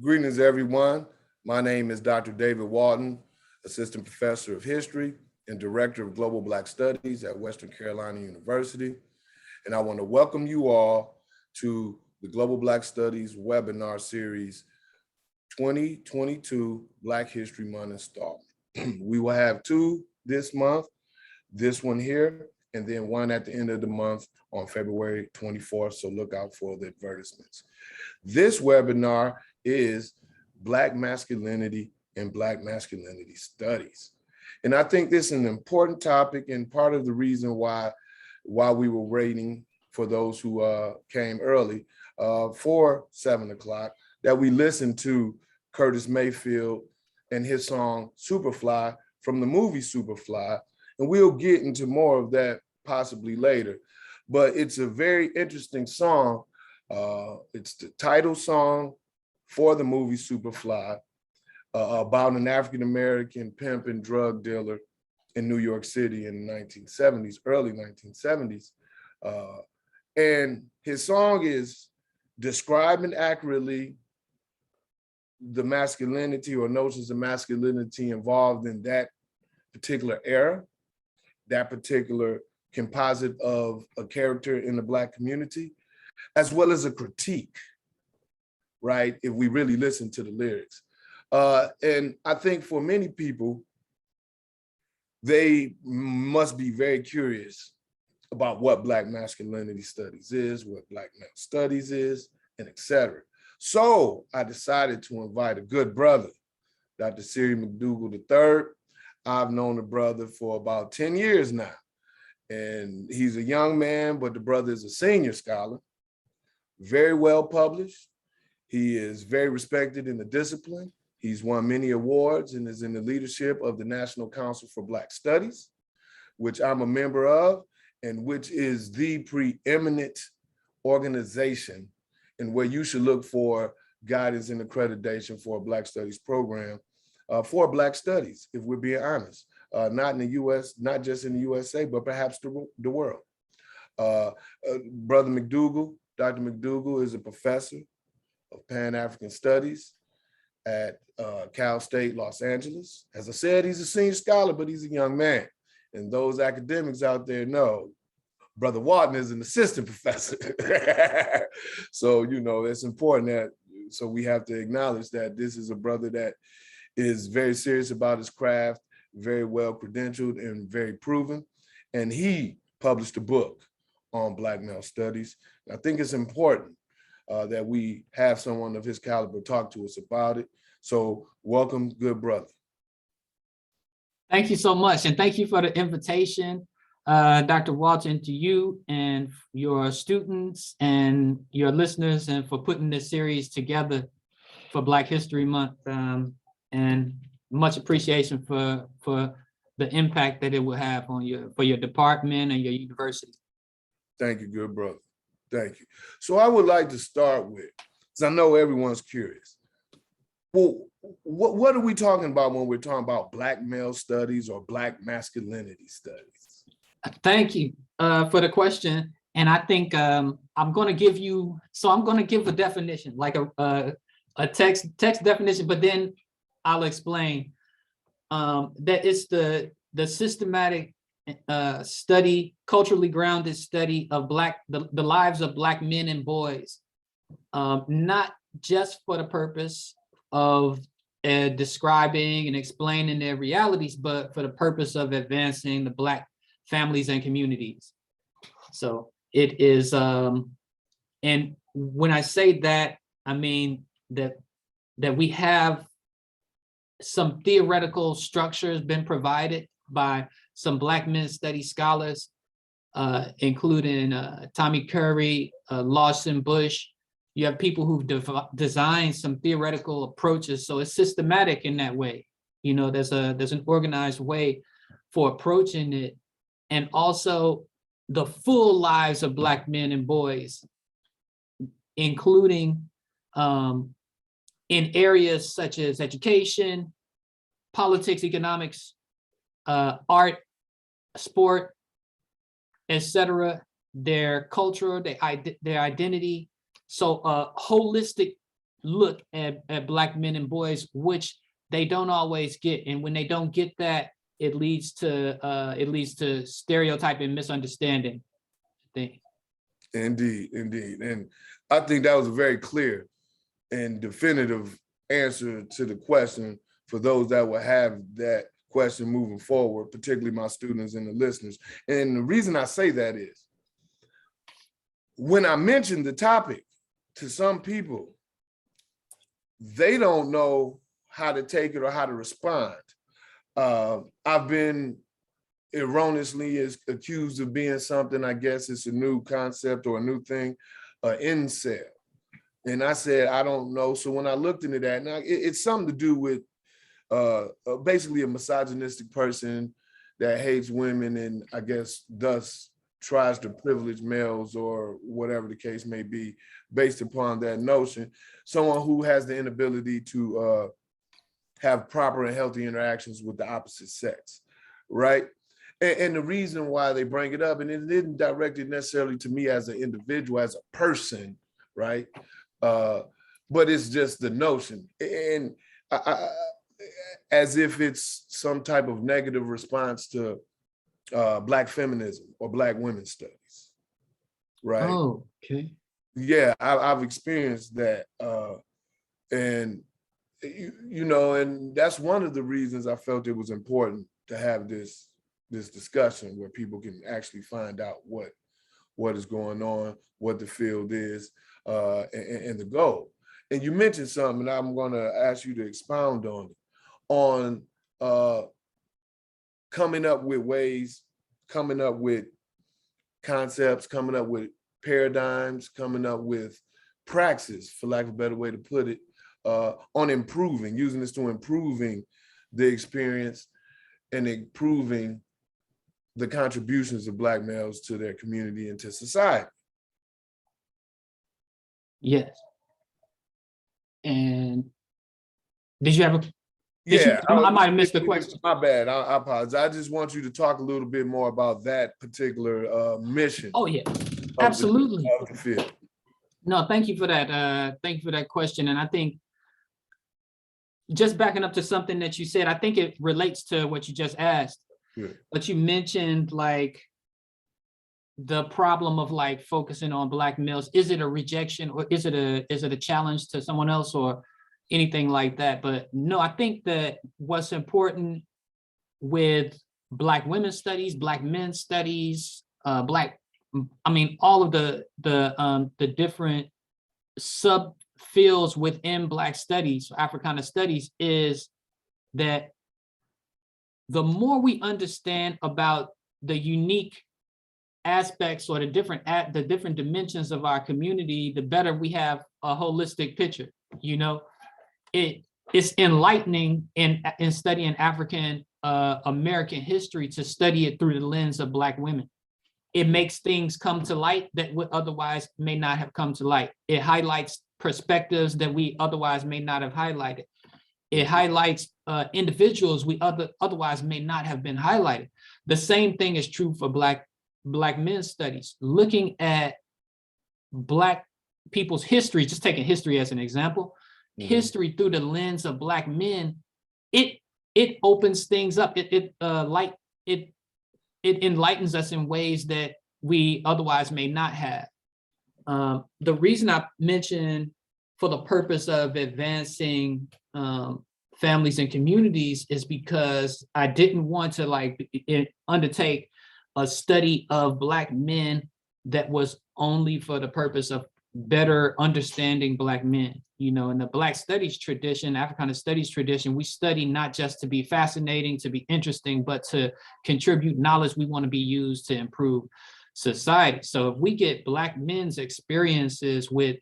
Greetings, everyone. My name is Dr. David Walton, Assistant Professor of History and Director of Global Black Studies at Western Carolina University. And I want to welcome you all to the Global Black Studies webinar series 2022 Black History Month installment. We will have two this month, this one here, and then one at the end of the month on February 24th. So look out for the advertisements. This webinar is Black Masculinity and Black Masculinity Studies. And I think this is an important topic and part of the reason why we were waiting for those who came early for 7 o'clock, that we listened to Curtis Mayfield and his song Superfly from the movie Superfly. And we'll get into more of that possibly later. But it's a very interesting song. It's the title song for the movie Superfly, about an African-American pimp and drug dealer in New York City in the 1970s, early 1970s. And his song is describing accurately the masculinity or notions of masculinity involved in that particular era, that particular composite of a character in the Black community, as well as a critique, right? If we really listen to the lyrics. And I think for many people, they must be very curious about what Black masculinity studies is, what Black male studies is, and et cetera. So I decided to invite a good brother, Dr. Serie McDougal III. I've known the brother for about 10 years now. And he's a young man, but the brother is a senior scholar, very well published. He is very respected in the discipline. He's won many awards and is in the leadership of the National Council for Black Studies, which I'm a member of, and which is the preeminent organization and where you should look for guidance and accreditation for a Black Studies program for Black Studies, if we're being honest. Not in the US, not just in the USA, but perhaps the world. Brother McDougal, Dr. McDougal is a professor of Pan-African Studies at Cal State, Los Angeles. As I said, he's a senior scholar, but he's a young man. And those academics out there know, Brother Walton is an assistant professor. So, you know, it's important that, so we have to acknowledge that this is a brother that is very serious about his craft, very well credentialed and very proven. And he published a book on Black male studies. I think it's important that we have someone of his caliber talk to us about it. So welcome, good brother. Thank you so much. And thank you for the invitation, Dr. Walton, to you and your students and your listeners, and for putting this series together for Black History Month. And much appreciation for the impact that it will have on your department and your university. Thank you, good brother. Thank you. So I would like to start with, because I know everyone's curious. Well, what are we talking about when we're talking about Black male studies or Black masculinity studies? Thank you for the question. And I think I'm going to give a definition, like a text definition, but then I'll explain that it's the systematic study, culturally grounded study of the lives of Black men and boys, not just for the purpose of describing and explaining their realities, but for the purpose of advancing the Black families and communities. So it is, and when I say that, I mean that we have some theoretical structures been provided by some Black men studies scholars, including Tommy Curry, Lawson Bush. You have people who've designed some theoretical approaches, so it's systematic in that way. You know, there's an organized way for approaching it, and also the full lives of Black men and boys, including in areas such as education, politics, economics, art, sport, etc., their culture, their identity. So a holistic look at Black men and boys, which they don't always get. And when they don't get that, it leads to stereotype and misunderstanding. Indeed, indeed. And I think that was a very clear and definitive answer to the question for those that will have that question moving forward, particularly my students and the listeners. And the reason I say that is, when I mention the topic to some people, they don't know how to take it or how to respond. I've been erroneously accused of being something, I guess it's a new concept or a new thing, incel. And I said, I don't know. So when I looked into that, now it's something to do with basically a misogynistic person that hates women and I guess thus tries to privilege males or whatever the case may be based upon that notion. Someone who has the inability to have proper and healthy interactions with the opposite sex, right? And the reason why they bring it up, and it isn't directed necessarily to me as an individual, as a person, right? But it's just the notion. And as if it's some type of negative response to Black feminism or Black women's studies, right? Oh, okay. Yeah, I've experienced that. And, you know, and that's one of the reasons I felt it was important to have this discussion where people can actually find out what is going on, what the field is, and the goal. And you mentioned something, and I'm going to ask you to expound on coming up with ways, coming up with concepts, coming up with paradigms, coming up with praxis, for lack of a better way to put it, on improving, using this to improving the experience and improving the contributions of Black males to their community and to society. Yes. And did you have a? Yeah, I might have missed the question. My bad. I apologize. I just want you to talk a little bit more about that particular mission. Oh yeah, absolutely. Of the field. No, thank you for that. Thank you for that question. And I think just backing up to something that you said, I think it relates to what you just asked. Yeah. But you mentioned like the problem of like focusing on Black males. Is it a rejection or is it a challenge to someone else or anything like that? But no, I think that what's important with Black women's studies, Black men's studies, all of the different subfields within Black studies, Africana studies, is that the more we understand about the unique aspects or the different dimensions of our community, the better we have a holistic picture. You know, it's enlightening in studying African American history to study it through the lens of Black women. It makes things come to light that would otherwise may not have come to light. It highlights perspectives that we otherwise may not have highlighted. It highlights individuals we otherwise may not have been highlighted. The same thing is true for Black men's studies. Looking at Black people's history, just taking history as an example, history through the lens of Black men, it opens things up. It enlightens us in ways that we otherwise may not have. The reason I mentioned for the purpose of advancing families and communities is because I didn't want to undertake a study of Black men that was only for the purpose of better understanding Black men. You know, in the Black studies tradition, Africana studies tradition, we study not just to be fascinating, to be interesting, but to contribute knowledge we want to be used to improve society. So if we get Black men's experiences with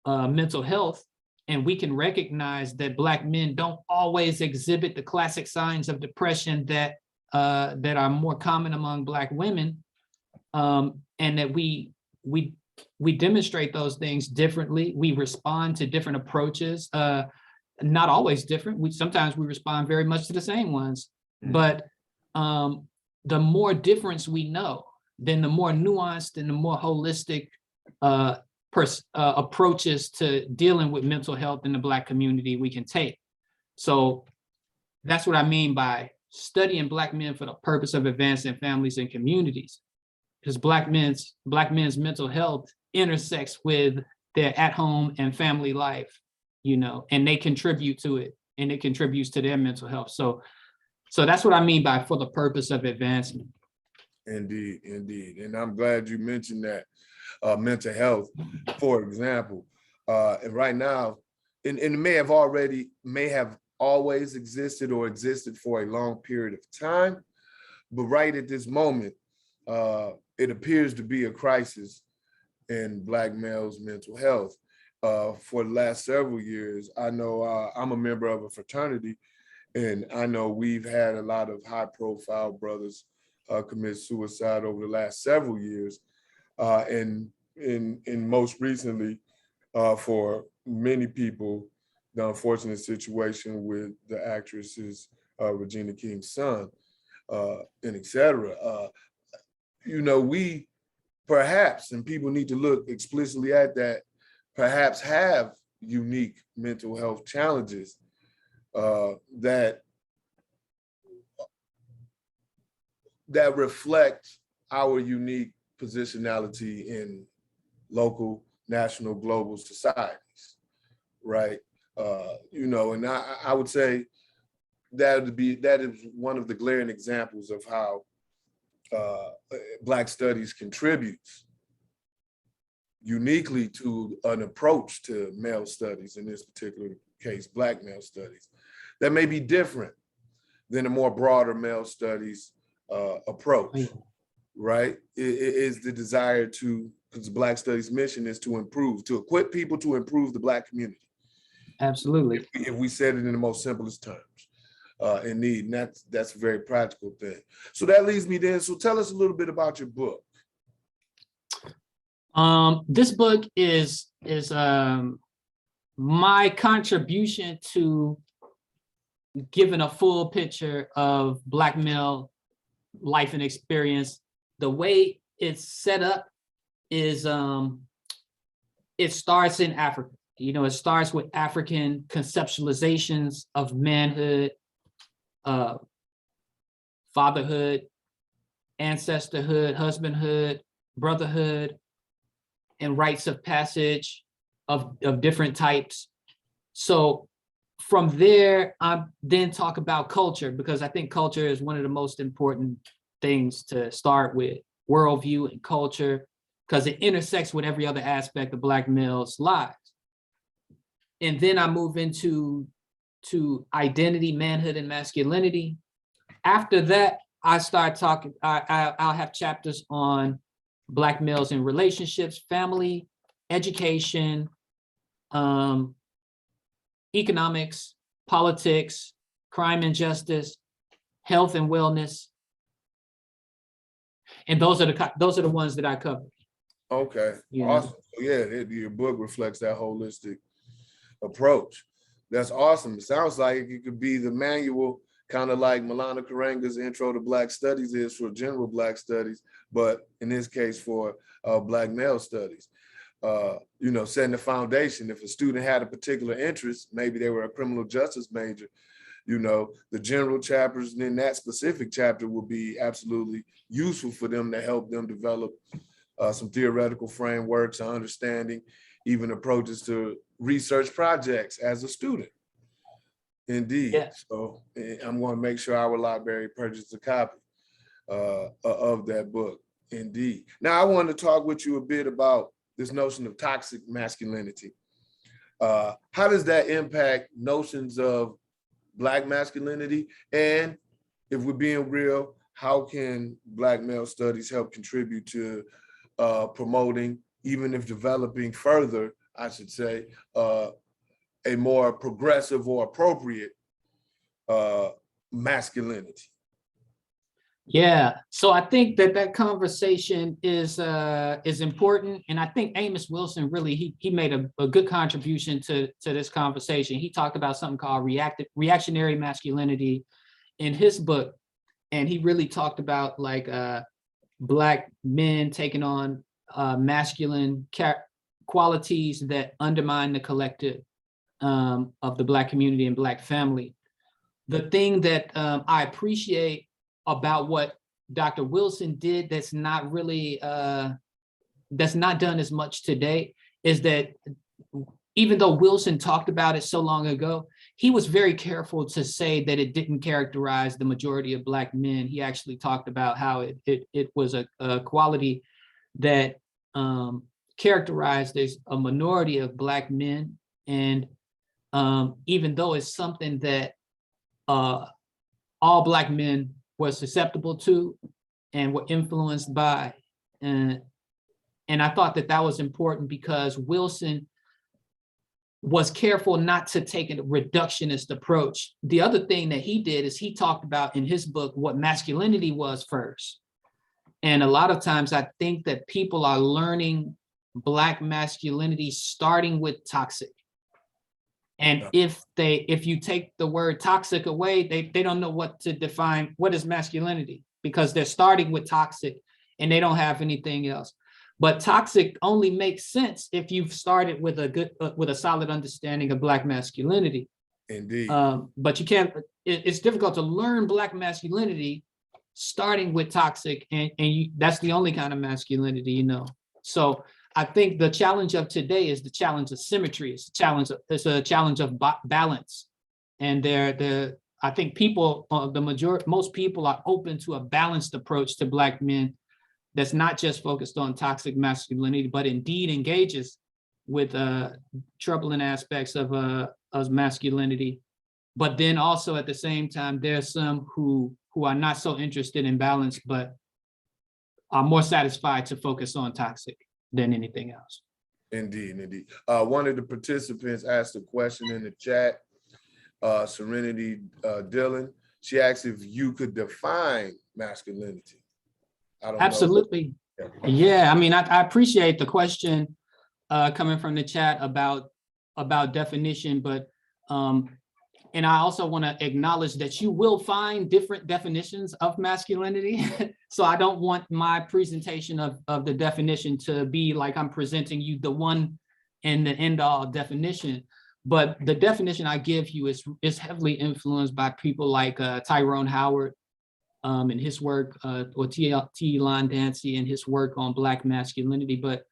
mental health, and we can recognize that Black men don't always exhibit the classic signs of depression that are more common among Black women, and that we demonstrate those things differently. We respond to different approaches, not always different. Sometimes we respond very much to the same ones, but the more difference we know, then the more nuanced and the more holistic approaches to dealing with mental health in the Black community we can take. So that's what I mean by studying Black men for the purpose of advancing families and communities, because Black men's mental health intersects with their at-home and family life, you know, and they contribute to it, and it contributes to their mental health. So that's what I mean by for the purpose of advancement. Indeed, indeed. And I'm glad you mentioned that mental health, for example. And right now, and it may have always existed or existed for a long period of time, but right at this moment, it appears to be a crisis in Black males' mental health. For the last several years, I know I'm a member of a fraternity, and I know we've had a lot of high-profile brothers commit suicide over the last several years, and most recently, for many people, the unfortunate situation with the actress's Regina King's son, and et cetera. You know, we perhaps, and people need to look explicitly at that, perhaps have unique mental health challenges that reflect our unique positionality in local, national, global societies, right? You know, and I would say that is one of the glaring examples of how Black studies contributes uniquely to an approach to male studies, in this particular case, Black male studies, that may be different than a more broader male studies approach, right? It is the desire to, because Black studies mission is to improve, to equip people to improve the Black community. Absolutely. If we said it in the most simplest terms, indeed, and that's a very practical thing. So that leads me then, so tell us a little bit about your book. This book is my contribution to giving a full picture of Black male life and experience. The way it's set up is it starts in Africa. You know, it starts with African conceptualizations of manhood, fatherhood, ancestorhood, husbandhood, brotherhood, and rites of passage of different types. So from there, I then talk about culture, because I think culture is one of the most important things to start with, worldview and culture, because it intersects with every other aspect of Black males' lives. And then I move into identity, manhood, and masculinity. After that, I start talking, I'll have chapters on Black males in relationships, family, education, economics, politics, crime and justice, health and wellness. And those are the ones that I cover. Okay, You awesome. know? So yeah, your book reflects that holistic approach. That's awesome. It sounds like it could be the manual, kind of like Milana Karenga's Intro to Black Studies is for general Black studies, but in this case for Black male studies. You know, setting the foundation. If a student had a particular interest, maybe they were a criminal justice major, you know, the general chapters in that specific chapter will be absolutely useful for them to help them develop some theoretical frameworks and understanding, even approaches to research projects as a student. Indeed. Yeah. So I'm going to make sure our library purchases a copy of that book. Indeed. Now, I want to talk with you a bit about this notion of toxic masculinity. How does that impact notions of Black masculinity? And if we're being real, how can Black male studies help contribute to promoting, even if developing further, I should say, a more progressive or appropriate masculinity? Yeah, so I think that conversation is important, and I think Amos Wilson really he made a good contribution to this conversation. He talked about something called reactionary masculinity in his book, and he really talked about like Black men taking on masculine qualities that undermine the collective of the Black community and Black family. The thing that I appreciate about what Dr. Wilson did that's not really, that's not done as much today is that even though Wilson talked about it so long ago, he was very careful to say that it didn't characterize the majority of Black men. He actually talked about how it was a quality that characterized as a minority of Black men. And even though it's something that all Black men were susceptible to and were influenced by. And I thought that that was important because Wilson was careful not to take a reductionist approach. The other thing that he did is he talked about in his book what masculinity was first. And a lot of times I think that people are learning Black masculinity starting with toxic. And if you take the word toxic away, they don't know what to define, what is masculinity, because they're starting with toxic and they don't have anything else. But toxic only makes sense if you've started with a solid understanding of Black masculinity. Indeed. But you can't, it's difficult to learn Black masculinity starting with toxic, and that's the only kind of masculinity you know. So I think the challenge of today is the challenge of symmetry. It's a challenge of balance. And I think people, most people are open to a balanced approach to Black men that's not just focused on toxic masculinity, but indeed engages with troubling aspects of masculinity. But then also at the same time, there's some who are not so interested in balance, but are more satisfied to focus on toxic than anything else. Indeed, indeed. One of the participants asked a question in the chat, Serenity Dillon. She asked if you could define masculinity. I don't Absolutely. know. Yeah, I mean, I appreciate the question coming from the chat about definition, but and I also want to acknowledge that you will find different definitions of masculinity. So I don't want my presentation of the definition to be like I'm presenting you the one and the end all definition. But the definition I give you is heavily influenced by people like Tyrone Howard and his work, or T. Lon Dancy and his work on Black masculinity, but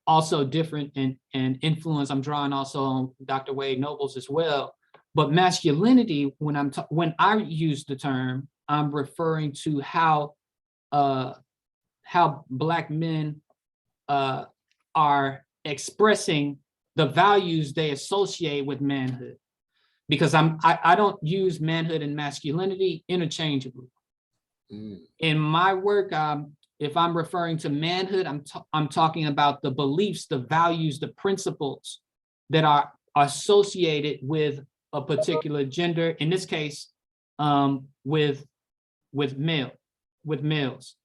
also different and influence. I'm drawing also on Dr. Wade Nobles as well. But masculinity, when I use the term, I'm referring to how Black men are expressing the values they associate with manhood, because I don't use manhood and masculinity interchangeably. In my work, if I'm referring to manhood, I'm talking about the beliefs, the values, the principles that are associated with a particular gender, in this case, with males.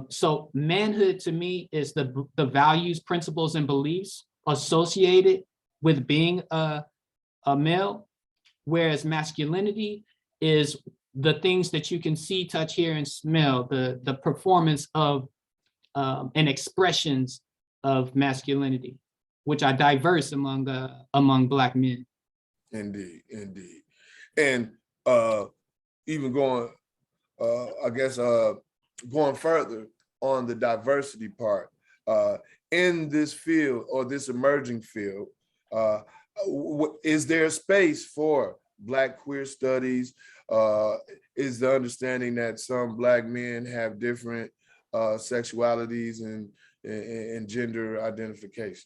So manhood to me is the values, principles, and beliefs associated with being a male, whereas masculinity is the things that you can see, touch, hear, and smell, the performance of and expressions of masculinity, which are diverse among Black men. Indeed, indeed. And even going, I guess, going further on the diversity part, in this field or this emerging field, is there a space for Black queer studies? Is the understanding that some Black men have different sexualities and gender identifications?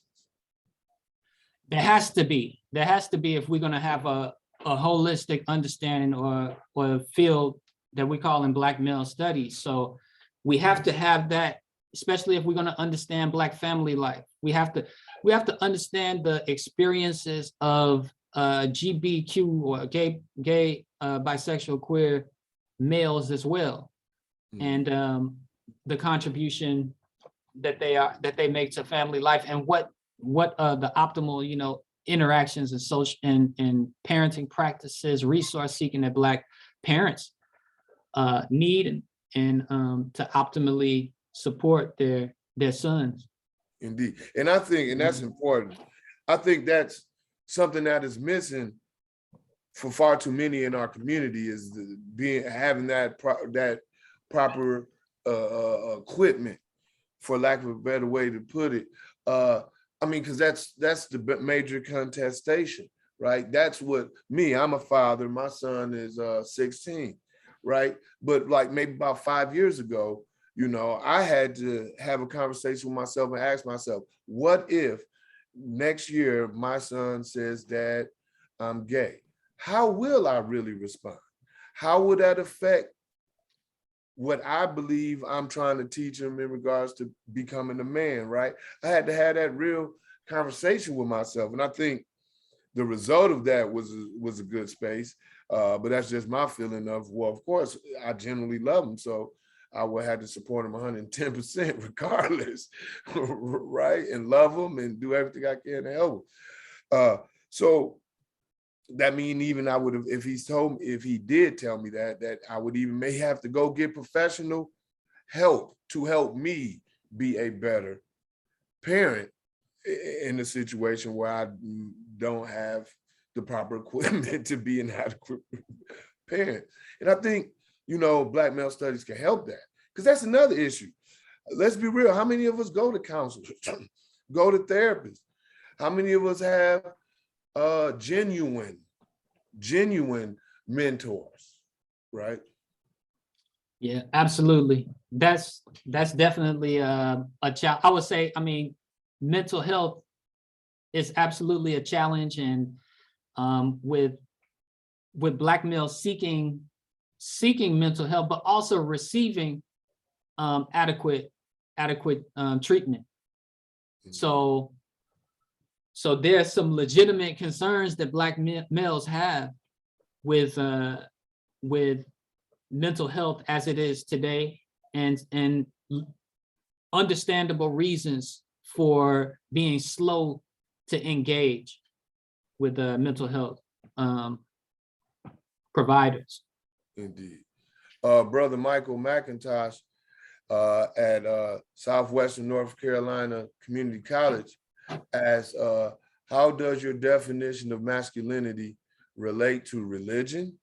There has to be if we're going to have a holistic understanding or a field that we call in Black male studies. So we have to have that, especially if we're going to understand Black family life. We have to understand the experiences of GBQ or gay, bisexual, queer males as well, and the contribution that they make to family life, and what the optimal interactions and social and parenting practices, resource seeking that Black parents need and to optimally support their sons. Indeed. And I think, and that's important. I think that's something that is missing for far too many in our community, is having that proper equipment, for lack of a better way to put it. I mean, because that's the major contestation, right? That's what I'm a father, my son is 16, right? But like maybe about 5 years ago, I had to have a conversation with myself and ask myself, what if next year my son says, Dad, I'm gay? How will I really respond? How would that affect what I believe I'm trying to teach him in regards to becoming a man, right? I had to have that real conversation with myself. And I think the result of that was a good space. But that's just my feeling of, well, of course, I genuinely love him. So I would have to support him 110% regardless, right? And love him and do everything I can to help him. So that mean even I would have, if he did tell me that I would even may have to go get professional help to help me be a better parent in a situation where I don't have the proper equipment to be an adequate parent. And I think, Black male studies can help that, because that's another issue. Let's be real. How many of us go to counselors, go to therapists? How many of us have genuine mentors, right? Yeah, absolutely. That's definitely a challenge. I would say, I mean, mental health is absolutely a challenge, and with Black males seeking mental health, but also receiving adequate treatment. So there's some legitimate concerns that Black males have with mental health as it is today, and understandable reasons for being slow to engage with mental health providers. Indeed. Brother Michael McIntosh at Southwestern North Carolina Community College asks, how does your definition of masculinity relate to religion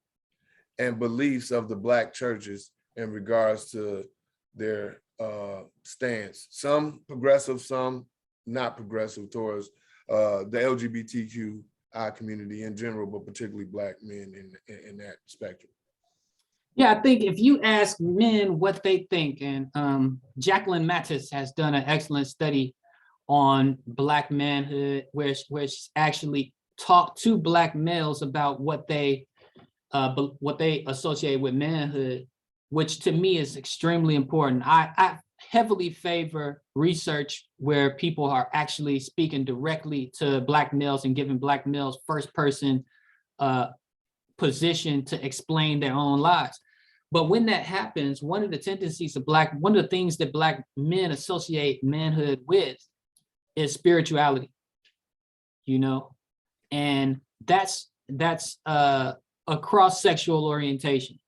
and beliefs of the Black churches in regards to their stance? Some progressive, some not progressive towards the LGBTQI community in general, but particularly Black men in that spectrum. Yeah, I think if you ask men what they think, and Jacqueline Mattis has done an excellent study on Black manhood, where she actually talked to Black males about what they associate with manhood, which to me is extremely important. I heavily favor research where people are actually speaking directly to Black males and giving Black males first person position to explain their own lives. But when that happens, one of the tendencies of one of the things that Black men associate manhood with is spirituality, and that's across sexual orientation.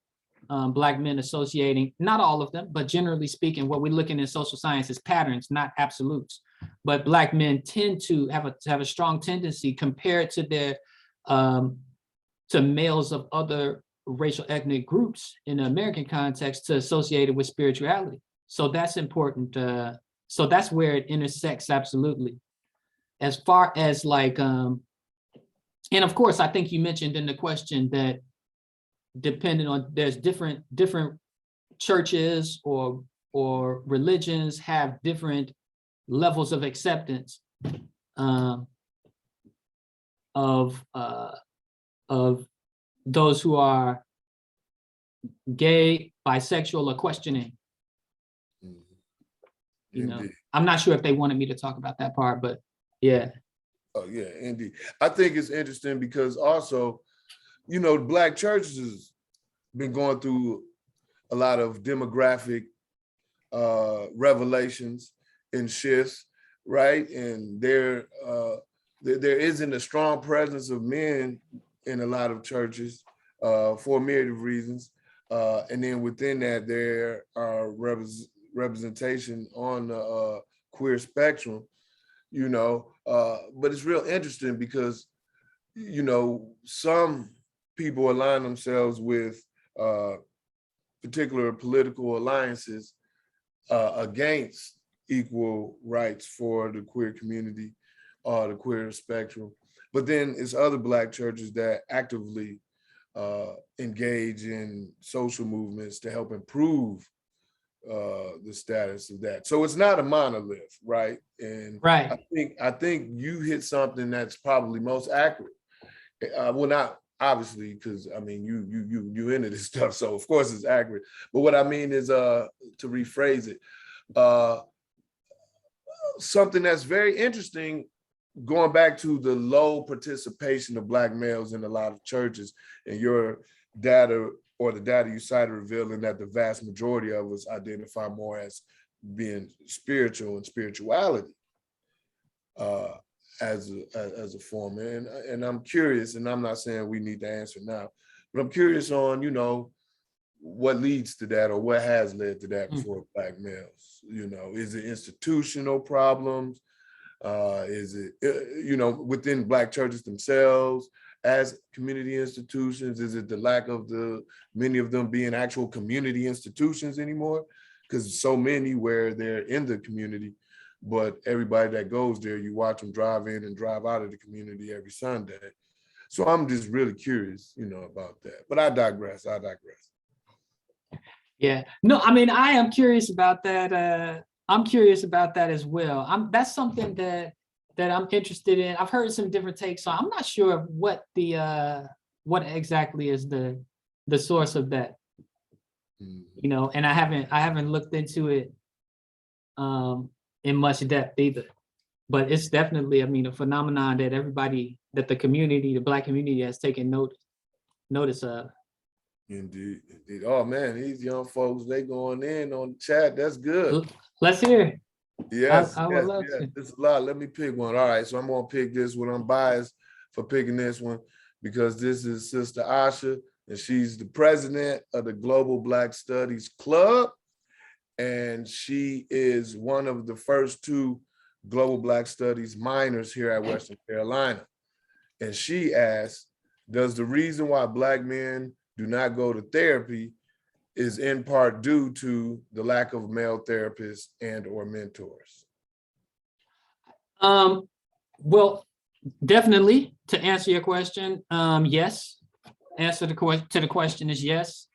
Black men associating, not all of them, but generally speaking, what we're looking in social science is patterns, not absolutes. But Black men tend to have a strong tendency compared to their to males of other racial ethnic groups in the American context to associate it with spirituality. So that's important. So that's where it intersects absolutely. As far as like, and of course, I think you mentioned in the question that depending on, there's different churches or religions have different levels of acceptance of those who are gay, bisexual, or questioning. I'm not sure if they wanted me to talk about that part, but yeah. Oh yeah, indeed. I think it's interesting because also, Black churches has been going through a lot of demographic revelations and shifts, right? And there isn't a strong presence of men in a lot of churches for a myriad of reasons. And then within that, there are representation on the queer spectrum you know, but it's real interesting because, you know, some people align themselves with particular political alliances against equal rights for the queer community or the queer spectrum. But then it's other Black churches that actively engage in social movements to help improve the status of that. So it's not a monolith, right? And Right. I think you hit something that's probably most accurate. Well, not obviously, because I mean you into this stuff, so of course it's accurate. But what I mean is to rephrase it, something that's very interesting, going back to the low participation of Black males in a lot of churches, and your data or the data you cited revealing that the vast majority of us identify more as being spiritual and spirituality as a form. And I'm curious, and I'm not saying we need to answer now, but I'm curious on, you know, what leads to that or what has led to that for Black males. You know, is it institutional problems? Is it, you know, within Black churches themselves as community institutions? Is it the lack of many of them being actual community institutions anymore? Because so many where they're in the community, but everybody that goes there, you watch them drive in and drive out of the community every Sunday. So I'm just really curious, you know, about that. But I digress. Yeah. No, I mean, I am curious about that. I'm curious about that as well. That's something that I'm interested in. I've heard some different takes, so I'm not sure what exactly is the source of that. You know, and I haven't looked into it in much depth either. But it's definitely, I mean, a phenomenon that the community, the Black community, has taken notice of. Indeed. Oh man, these young folks, they going in on the chat. That's good. Let's hear. Yes, I would love to. This is a lot. Let me pick one. All right, so I'm gonna pick this one. I'm biased for picking this one because this is Sister Asha, and she's the president of the Global Black Studies Club, and she is one of the first 2 Global Black Studies minors here at Western Carolina. And she asks, does the reason why Black men do not go to therapy is in part due to the lack of male therapists and or mentors? Well, definitely, to answer your question, yes. Answer to the question is yes,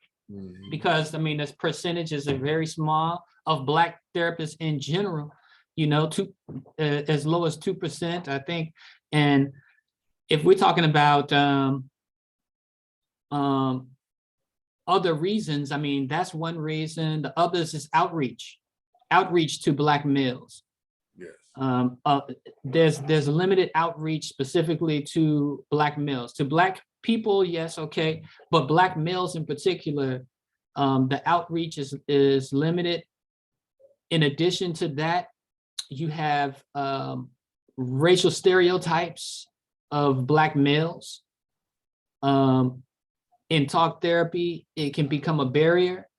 because I mean, this percentage is very small of Black therapists in general, you know, as low as 2%, I think. And if we're talking about other reasons, I mean, that's one reason. The others is outreach to Black males. Yes. There's limited outreach specifically to Black males. To Black people, yes, okay, but Black males in particular, the outreach is limited. In addition to that, you have racial stereotypes of Black males. In talk therapy, it can become a barrier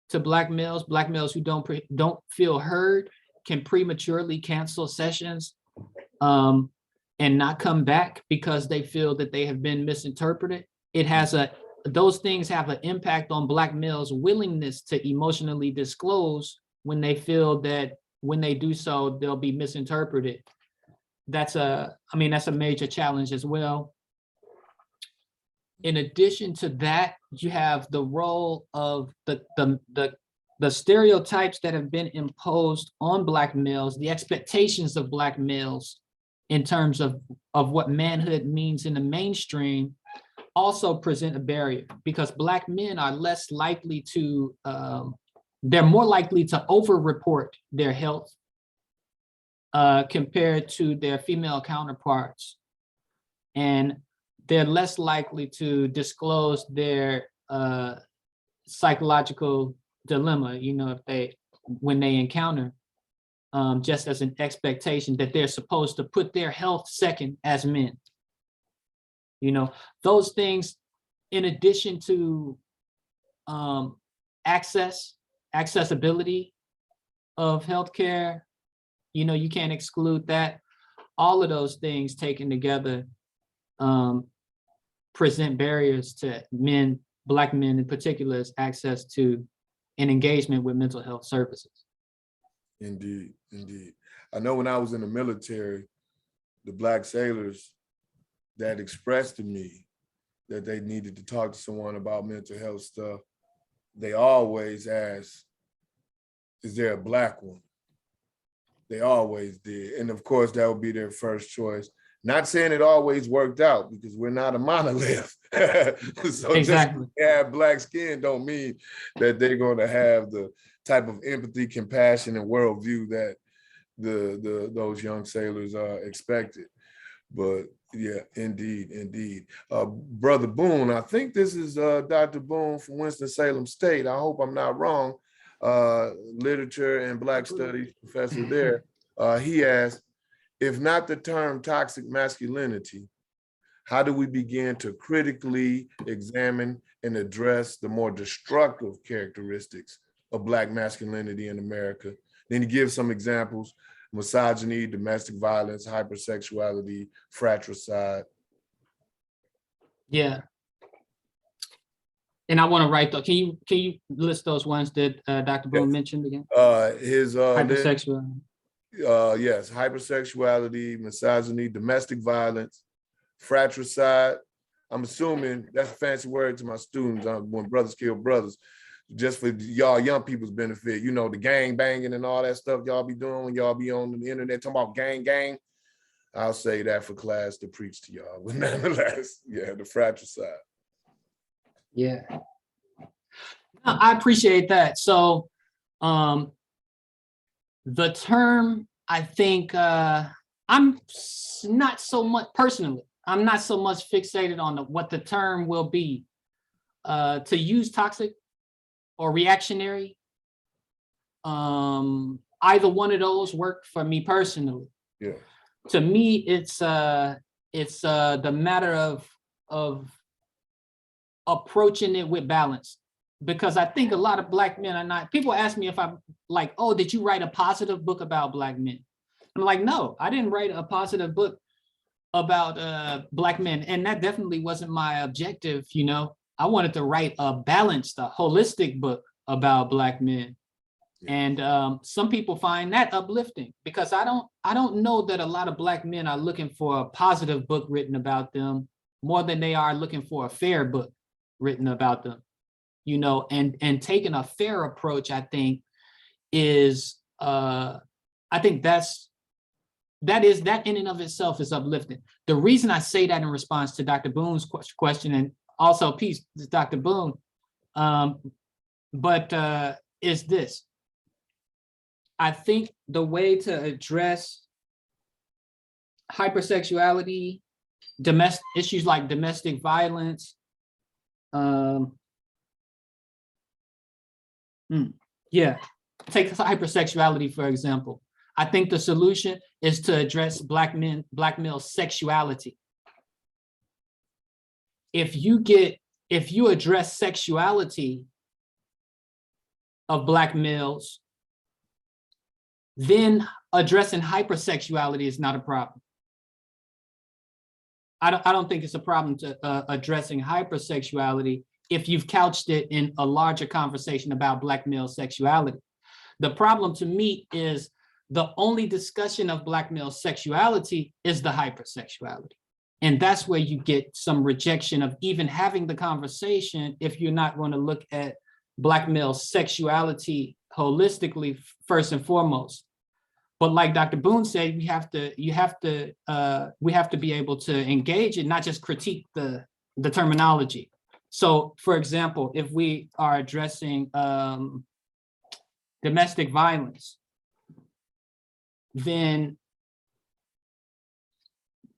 to Black males. Black males who don't feel heard can prematurely cancel sessions and not come back because they feel that they have been misinterpreted. Those things have an impact on Black males' willingness to emotionally disclose when they feel that when they do so, they'll be misinterpreted. That's a major challenge as well. In addition to that, you have the role of the stereotypes that have been imposed on Black males, the expectations of Black males in terms of what manhood means in the mainstream, also present a barrier, because Black men are less likely to, they're more likely to over-report their health compared to their female counterparts. And they're less likely to disclose their psychological dilemma, you know, when they encounter, just as an expectation that they're supposed to put their health second as men. You know, those things, in addition to accessibility of healthcare, you know, you can't exclude that. all of those things taken together present barriers to men, Black men in particular's access to and engagement with mental health services. Indeed, indeed. I know when I was in the military, the Black sailors that expressed to me that they needed to talk to someone about mental health stuff, they always asked, is there a Black one? They always did. And of course, that would be their first choice. Not saying it always worked out, because we're not a monolith. So Exactly. just because they have Black skin don't mean that they're going to have the type of empathy, compassion, and worldview that those young sailors expected. But yeah, indeed, indeed. Brother Boone, I think this is Dr. Boone from Winston-Salem State. I hope I'm not wrong. Literature and Black studies professor there. He asked, if not the term toxic masculinity, how do we begin to critically examine and address the more destructive characteristics of Black masculinity in America? Then he gives some examples: misogyny, domestic violence, hypersexuality, fratricide. Yeah. And I want to write, can you list those ones that Dr. Boone mentioned again? Hypersexuality. Yes, hypersexuality, misogyny, domestic violence, fratricide. I'm assuming that's a fancy word to my students when brothers kill brothers, just for y'all young people's benefit. You know, the gang banging and all that stuff y'all be doing when y'all be on the internet talking about gang. I'll say that for class to preach to y'all. But nonetheless, yeah, the fratricide. Yeah. No, I appreciate that. So the term, I think I'm not so much personally, I'm not so much fixated on what the term will be. To use toxic or reactionary, either one of those work for me personally. Yeah. To me, it's the matter of approaching it with balance, because I think a lot of Black men are not. People ask me if I'm like, oh, did you write a positive book about Black men? I'm like, no, I didn't write a positive book about Black men, and that definitely wasn't my objective. You know, I wanted to write a balanced, a holistic book about Black men. And some people find that uplifting, because I don't know that a lot of Black men are looking for a positive book written about them more than they are looking for a fair book written about them, you know, and taking a fair approach, I think, is that in and of itself is uplifting. The reason I say that in response to Dr. Boone's question, and also peace, Dr. Boone, is this. I think the way to address hypersexuality, issues like domestic violence, take hypersexuality, for example. I think the solution is to address Black male sexuality. If you address sexuality of Black males, then addressing hypersexuality is not a problem. I don't think it's a problem to addressing hypersexuality if you've couched it in a larger conversation about Black male sexuality. The problem to me is the only discussion of Black male sexuality is the hypersexuality. And that's where you get some rejection of even having the conversation if you're not going to look at Black male sexuality holistically first and foremost. But like Dr. Boone said, we have to be able to engage and not just critique the terminology. So, for example, if we are addressing domestic violence, then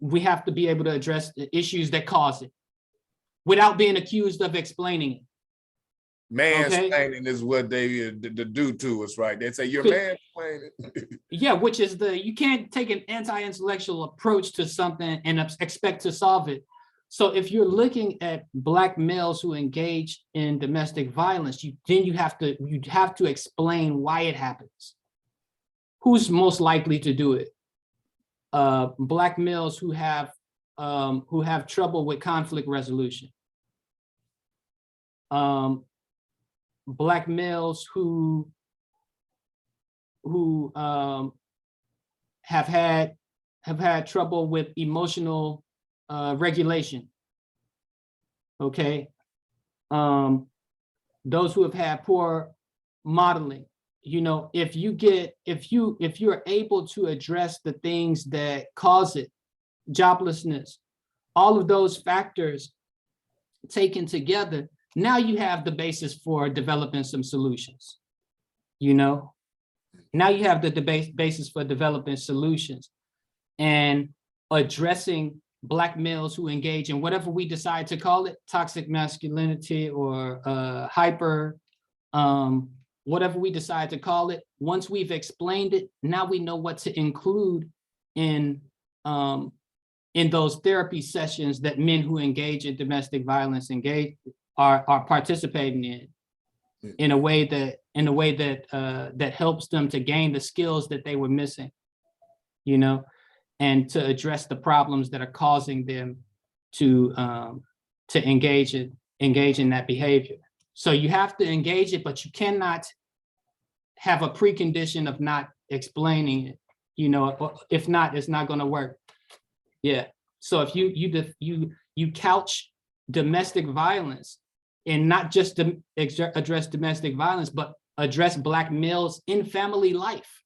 we have to be able to address the issues that cause it without being accused of explaining it. Mansplaining is what they do to us, right? They say you're mansplaining. Yeah, which is you can't take an anti-intellectual approach to something and expect to solve it. So if you're looking at Black males who engage in domestic violence, you have to explain why it happens. Who's most likely to do it? Black males who have trouble with conflict resolution. Black males who have had trouble with emotional regulation. Okay. Those who have had poor modeling. You know, if you're able to address the things that cause it, joblessness, all of those factors taken together, now you have the basis for developing some solutions. You know, now you have the basis for developing solutions and addressing Black males who engage in whatever we decide to call it, toxic masculinity or hyper, whatever we decide to call it. Once we've explained it, now we know what to include in those therapy sessions that men who engage in domestic violence are participating in a way that helps them to gain the skills that they were missing, you know, and to address the problems that are causing them to engage in that behavior. So you have to engage it, but you cannot have a precondition of not explaining it, you know, if not, it's not going to work. Yeah. So if you couch domestic violence and not just to address domestic violence, but address Black males in family life,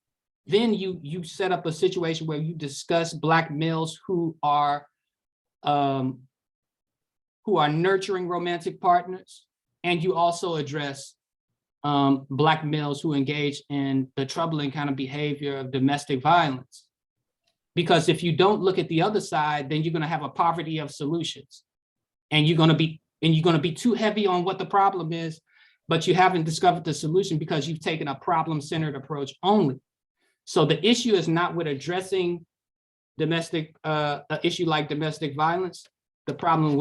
then you set up a situation where you discuss Black males who are nurturing romantic partners, and you also address Black males who engage in the troubling kind of behavior of domestic violence. Because if you don't look at the other side, then you're going to have a poverty of solutions, and you're going to be too heavy on what the problem is, but you haven't discovered the solution because you've taken a problem-centered approach only. So the issue is not with addressing an issue like domestic violence. The problem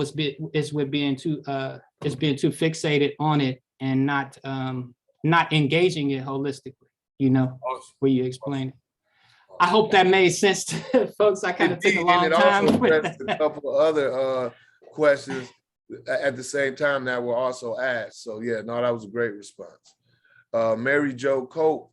is with being too fixated on it and not engaging it holistically, you know, where you explain it. I hope that made sense to folks. I kind of took a long time. And it also addressed a couple of other questions at the same time that were also asked. So yeah, no, that was a great response. Mary Jo Cope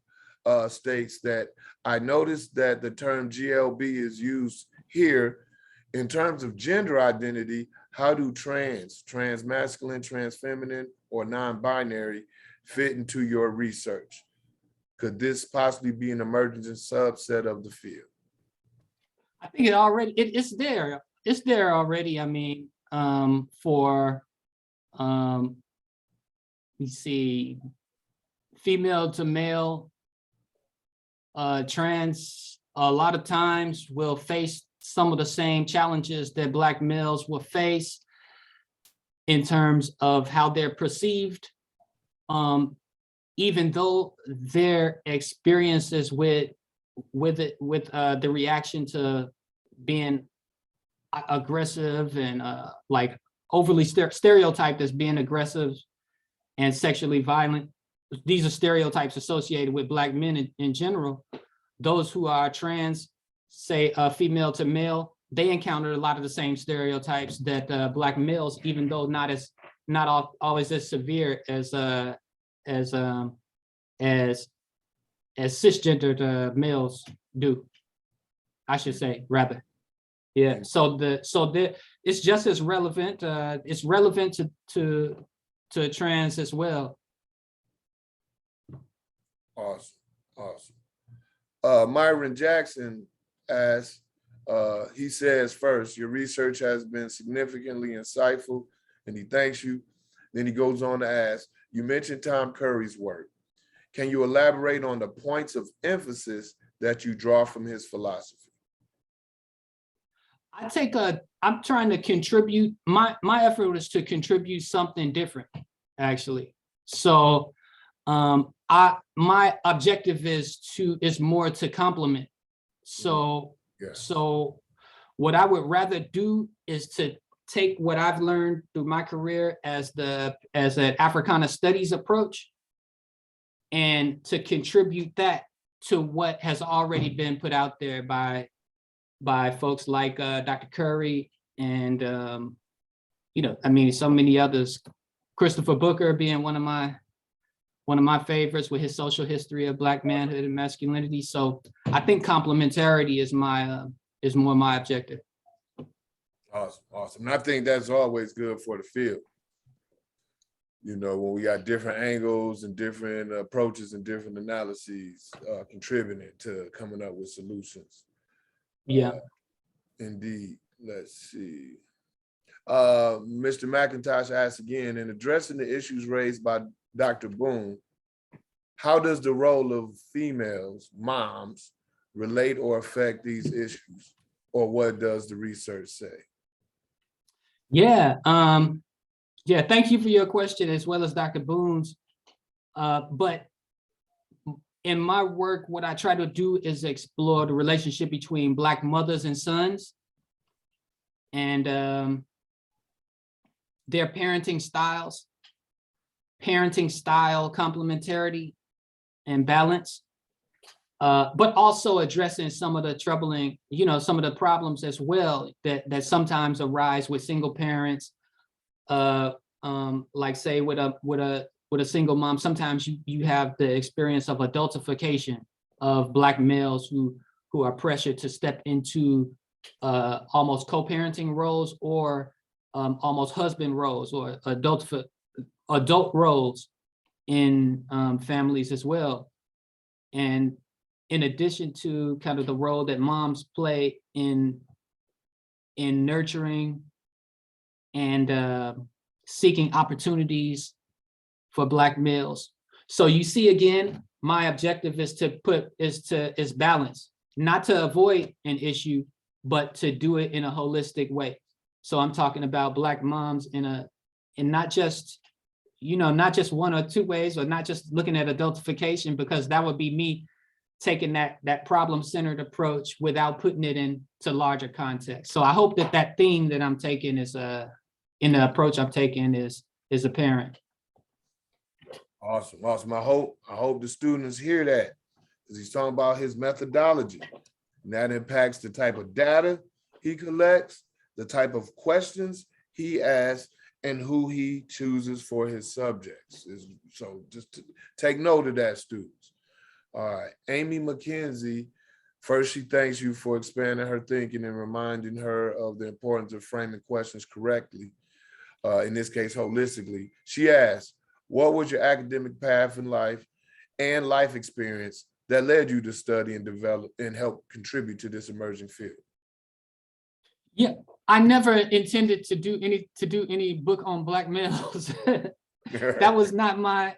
states that I noticed that the term GLB is used here in terms of gender identity. How do trans masculine, trans feminine, or non-binary fit into your research? Could this possibly be an emerging subset of the field? I think it's there. It's there already. I mean, we see female to male, trans a lot of times will face some of the same challenges that Black males will face in terms of how they're perceived, even though their experiences with the reaction to being aggressive and like overly stereotyped as being aggressive and sexually violent. These are stereotypes associated with Black men in general. Those who are trans, say female to male, they encounter a lot of the same stereotypes that Black males, even though not always as severe as cisgendered males do, I should say, rather. Yeah. So it's just as relevant. It's relevant to trans as well. Awesome. Myron Jackson asks, he says, first, your research has been significantly insightful, and he thanks you. Then he goes on to ask, you mentioned Tom Curry's work. Can you elaborate on the points of emphasis that you draw from his philosophy? I'm trying to contribute, my effort is to contribute something different, actually. So my objective is more to complement. So, So what I would rather do is to take what I've learned through my career as an Africana studies approach and to contribute that to what has already been put out there by by folks like Dr. Curry and, I mean, so many others. Christopher Booker being one of my favorites with his social history of Black manhood and masculinity. So I think complementarity is more my objective. Awesome. And I think that's always good for the field. When we got different angles and different approaches and different analyses contributing to coming up with solutions. Yeah. Indeed. Let's see. Mr. McIntosh asks again, in addressing the issues raised by Dr. Boone, how does the role of females, moms, relate or affect these issues? Or what does the research say? Yeah, thank you for your question as well as Dr. Boone's. But in my work, what I try to do is explore the relationship between Black mothers and sons and their parenting style complementarity and balance, but also addressing some of the troubling, some of the problems as well that sometimes arise with single parents. Like say with a single mom, sometimes you have the experience of adultification of Black males who are pressured to step into almost co-parenting roles or almost husband roles or adult roles in families as well. And in addition to kind of the role that moms play in nurturing and seeking opportunities for Black males. So you see, again, my objective is balance, not to avoid an issue, but to do it in a holistic way. So I'm talking about Black moms in not just one or two ways, or not just looking at adultification, because that would be me taking that problem-centered approach without putting it into larger context. So I hope that theme that I'm taking is in the approach I'm taking is apparent. Awesome. I hope the students hear that, because he's talking about his methodology, and that impacts the type of data he collects, the type of questions he asks, and who he chooses for his subjects. So just take note of that, students. All right, Amy McKenzie, first, she thanks you for expanding her thinking and reminding her of the importance of framing questions correctly, in this case, holistically. She asks, what was your academic path in life and life experience that led you to study and develop and help contribute to this emerging field? Yeah, I never intended to do any book on Black males. That was not my,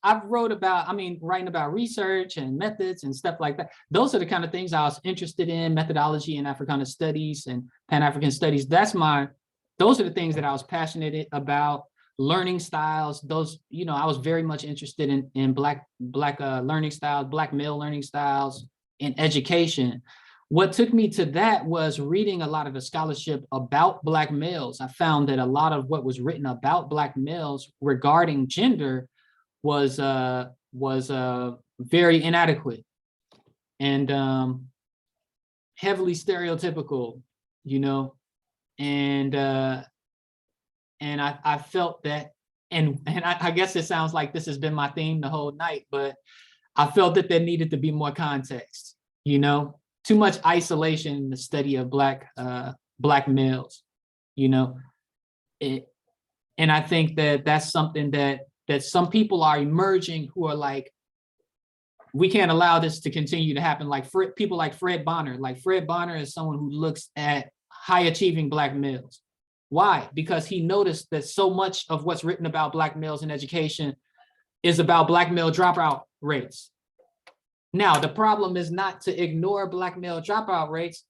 I've writing about research and methods and stuff like that. Those are the kind of things I was interested in, methodology and Africana studies and Pan-African studies. Those are the things that I was passionate about. Learning styles, those, I was very much interested in Black learning styles, Black male learning styles in education. What took me to that was reading a lot of the scholarship about Black males. I found that a lot of what was written about Black males regarding gender was very inadequate and heavily stereotypical, and I felt that, and I guess it sounds like this has been my theme the whole night, but I felt that there needed to be more context, too much isolation in the study of Black males, and I think that's something that some people are emerging who are like, we can't allow this to continue to happen. Like people like Fred Bonner. Like Fred Bonner is someone who looks at high achieving Black males. Why? Because he noticed that so much of what's written about Black males in education is about Black male dropout rates. Now, the problem is not to ignore Black male dropout rates,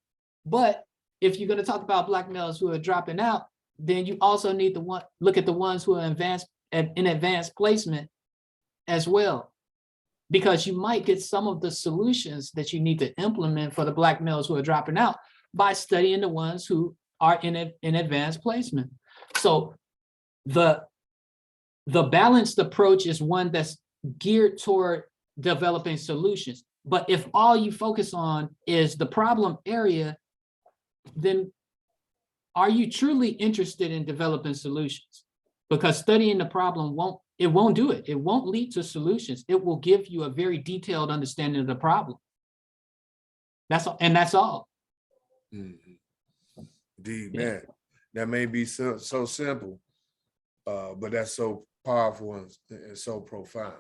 but if you're going to talk about Black males who are dropping out, then you also need to look at the ones who are in advanced placement as well, because you might get some of the solutions that you need to implement for the Black males who are dropping out by studying the ones who are in advanced placement. So the balanced approach is one that's geared toward developing solutions. But if all you focus on is the problem area, then are you truly interested in developing solutions? Because studying the problem won't do it. It won't lead to solutions. It will give you a very detailed understanding of the problem. That's all, and that's all. Indeed, man. That may be so simple, but that's so powerful and so profound,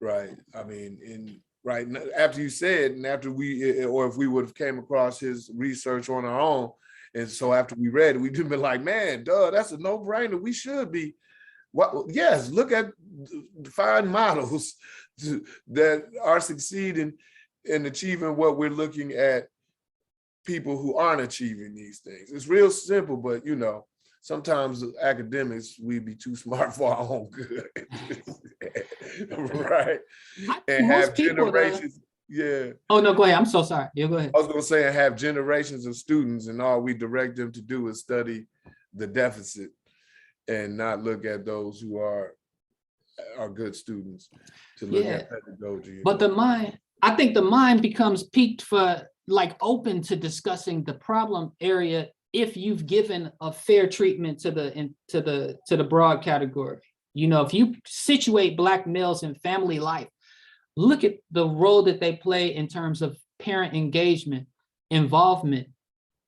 right? I mean, right now, after you said, and after or if we would have came across his research on our own, and so after we read it, we'd have been like, man, duh, that's a no-brainer. We should be. Yes, look at find models that are succeeding in achieving what we're looking at people who aren't achieving these things. It's real simple, but you know, sometimes academics, we be too smart for our own good. Right? And have generations. Yeah. Oh, no, go ahead. I'm so sorry. Yeah, go ahead. I was going to say, and have generations of students, and all we direct them to do is study the deficit and not look at those who are good students, to look at pedagogy. But the mind, I think the mind becomes peaked for, like, open to discussing the problem area if you've given a fair treatment to the broad category. You know, if you situate Black males in family life, look at the role that they play in terms of parent engagement, involvement,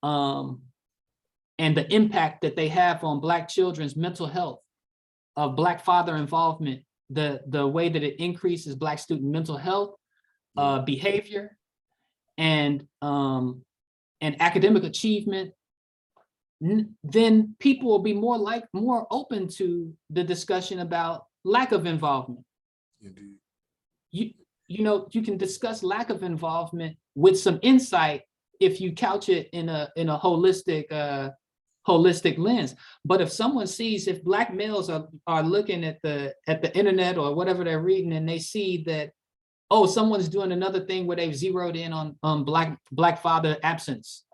and the impact that they have on Black children's mental health, of Black father involvement, the way that it increases Black student mental health, behavior, and academic achievement. Then people will be more open to the discussion about lack of involvement. Indeed. You know, you can discuss lack of involvement with some insight if you couch it in a holistic lens. But if someone sees, if Black males are looking at the internet or whatever they're reading, and they see that, oh, someone's doing another thing where they've zeroed in on Black father absence,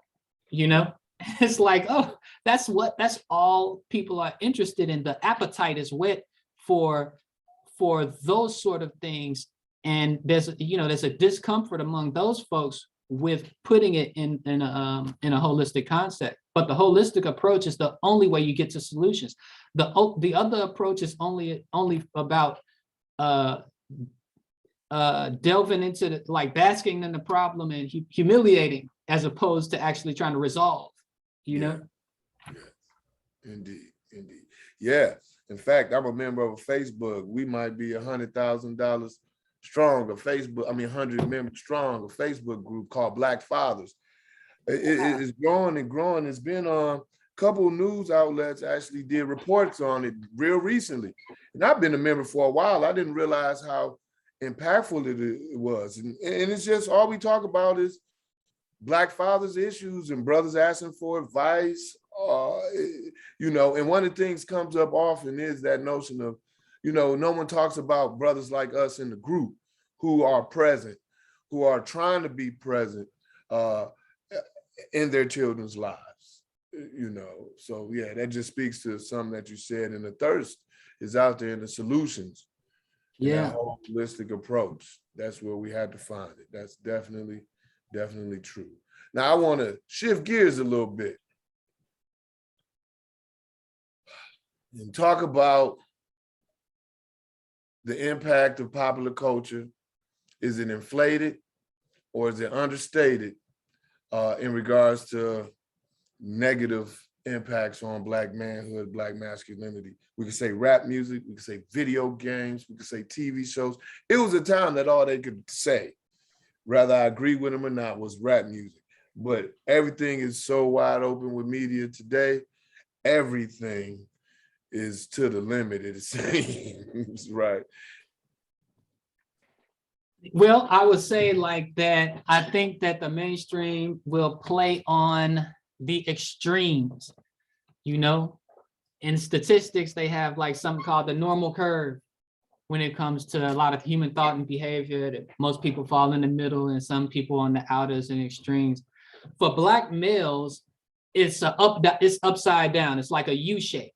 you know, it's like, oh, that's all people are interested in. The appetite is whet for those sort of things. And there's a discomfort among those folks with putting it in a holistic concept. But the holistic approach is the only way you get to solutions. The other approach is only about delving into like basking in the problem and humiliating, as opposed to actually trying to resolve, you know? Yeah. Indeed. Yeah. In fact, I'm a member of a Facebook. We might be $100,000 strong, 100 members strong, a Facebook group called Black Fathers. It's growing and growing. It's been on a couple of news outlets actually did reports on it real recently. And I've been a member for a while. I didn't realize how impactful it was. And it's just all we talk about is Black fathers issues and brothers asking for advice. You know, and one of the things comes up often is that notion of, you know, no one talks about brothers like us in the group who are present, who are trying to be present in their children's lives, you know. So yeah, that just speaks to something that you said, and the thirst is out there in the solutions. Yeah. That holistic approach, that's where we had to find it. That's definitely true. Now I want to shift gears a little bit and talk about the impact of popular culture. Is it inflated or is it understated in regards to negative impacts on Black manhood, Black masculinity? We could say rap music, we could say video games, we could say TV shows. It was a time that all they could say, whether I agree with them or not, was rap music. But everything is so wide open with media today. Everything is to the limit, it seems, right? Well, I would say like that, I think that the mainstream will play on the extremes, you know? In statistics, they have like something called the normal curve when it comes to a lot of human thought and behavior, that most people fall in the middle and some people on the outers and extremes. For Black males, it's upside down. It's like a U shape.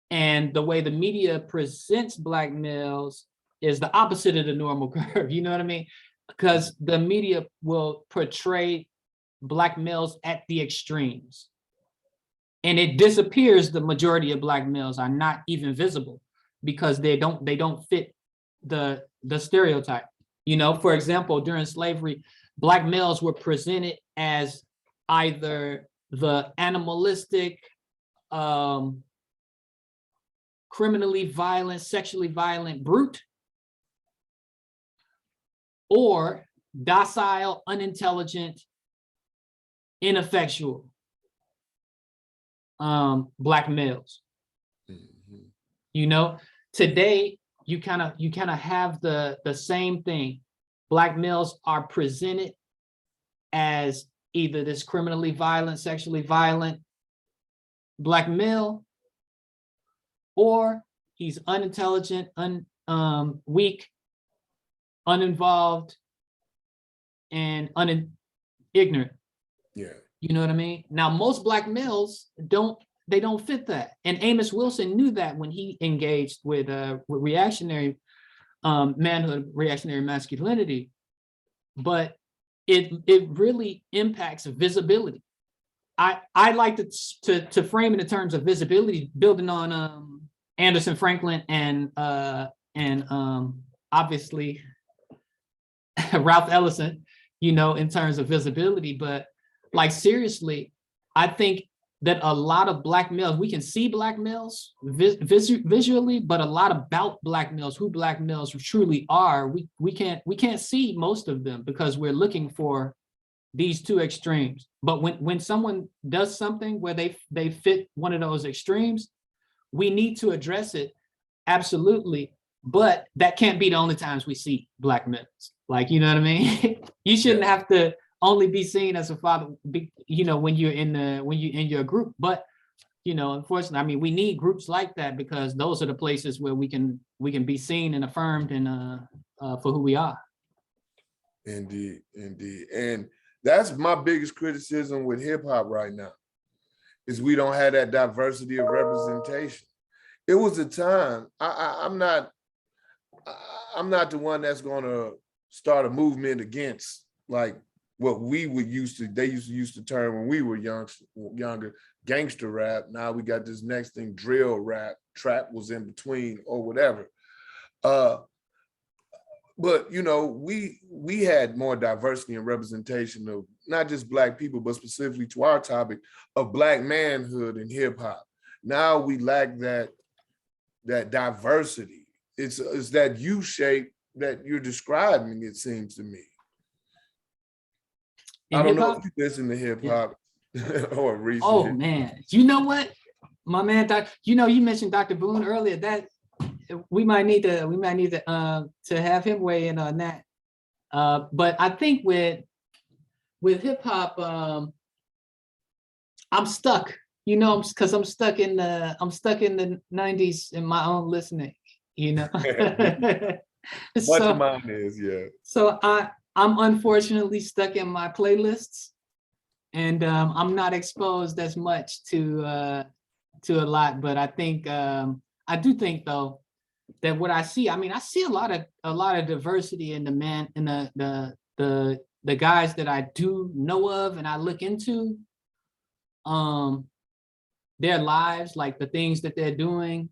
And the way the media presents Black males is the opposite of the normal curve. You know what I mean? because the media will portray Black males at the extremes. And it disappears the majority of Black males are not even visible because they don't fit the stereotype. You know, for example, during slavery, Black males were presented as either the animalistic, criminally violent, sexually violent brute, or docile, unintelligent, ineffectual Black males. Mhm. You know, today you kind of have the same thing. Black males are presented as either this criminally violent, sexually violent Black male, or he's unintelligent, weak, uninvolved, and ignorant. Yeah. You know what I mean? Now, most Black males don't fit that. And Amos Wilson knew that when he engaged with reactionary manhood, reactionary masculinity. But it really impacts visibility. I like to frame it in terms of visibility, building on Anderson Franklin and obviously Ralph Ellison, you know, in terms of visibility. But like, seriously, I think that a lot of Black males, we can see Black males visually, but a lot about Black males, who Black males truly are, we can't see most of them because we're looking for these two extremes. But when someone does something where they fit one of those extremes, we need to address it, absolutely. But that can't be the only times we see Black males. Like, you know what I mean? You shouldn't have to only be seen as a father, you know, when you're in your group. But, you know, unfortunately, I mean, we need groups like that because those are the places where we can be seen and affirmed and for who we are. Indeed, indeed. And that's my biggest criticism with hip hop right now, is we don't have that diversity of representation. It was a time, I'm not the one that's gonna start a movement against like what they used to term when we were younger, gangster rap. Now we got this next thing, drill rap, trap was in between or whatever. But you know, we had more diversity and representation of not just Black people, but specifically to our topic of Black manhood in hip hop. Now we lack that diversity. It's that U shape that you're describing, it seems to me. I don't know if you listen to hip hop or recently. Oh man, you know what, my man, you know, you mentioned Dr. Boone earlier. That we might need to have him weigh in on that. But I think with hip hop, I'm stuck. You know, because I'm stuck in the 90s in my own listening. You know, Much of mine is, yeah. So I'm unfortunately stuck in my playlists, and I'm not exposed as much to a lot. But I think I do think though that what I see, I mean, I see a lot of diversity in the guys that I do know of and I look into their lives, like the things that they're doing.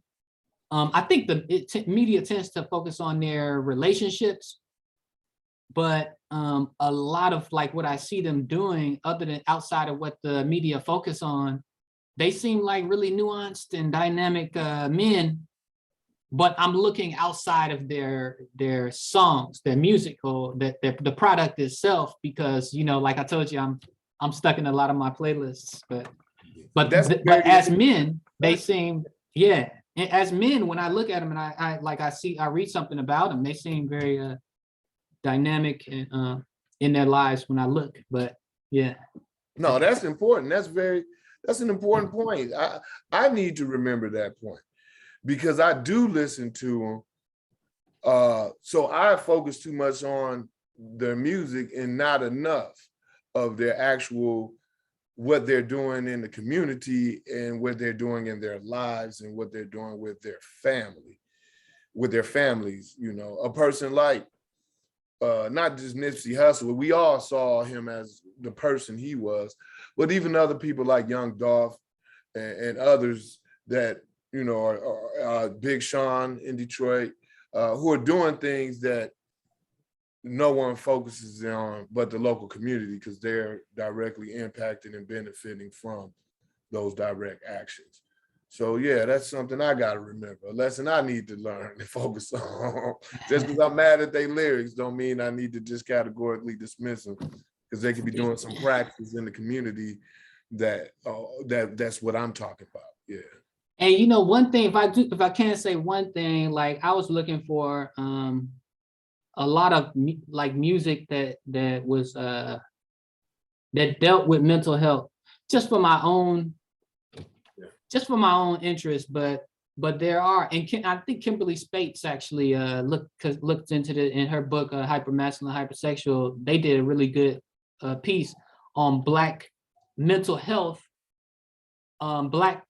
I think the media tends to focus on their relationships, but a lot of like what I see them doing, other than outside of what the media focus on, they seem like really nuanced and dynamic men. But I'm looking outside of their songs, their music, or the product itself, because, you know, like I told you, I'm stuck in a lot of my playlists. But as men, they seem, yeah. As men, when I look at them and I read something about them, they seem very dynamic and in their lives when I look. But yeah. No, that's important. That's an important point. I need to remember that point, because I do listen to them. So I focus too much on their music and not enough of their actual, what they're doing in the community and what they're doing in their lives and what they're doing with their family, with their families. You know, a person like not just Nipsey Hussle, we all saw him as the person he was, but even other people like Young Dolph and others that, you know, are Big Sean in Detroit, who are doing things that no one focuses on but the local community, because they're directly impacted and benefiting from those direct actions. So yeah, that's something I got to remember, a lesson I need to learn and focus on. Just because I'm mad at their lyrics don't mean I need to just categorically dismiss them, because they could be doing some practice in the community that's what I'm talking about. Yeah. And you know, one thing, if I can say one thing, like I was looking for a lot of like music that was that dealt with mental health, just for my own interest, but there are, and I think Kimberly Spates actually looked into it in her book, Hypermasculine, Hypersexual. They did a really good piece on Black mental health, Black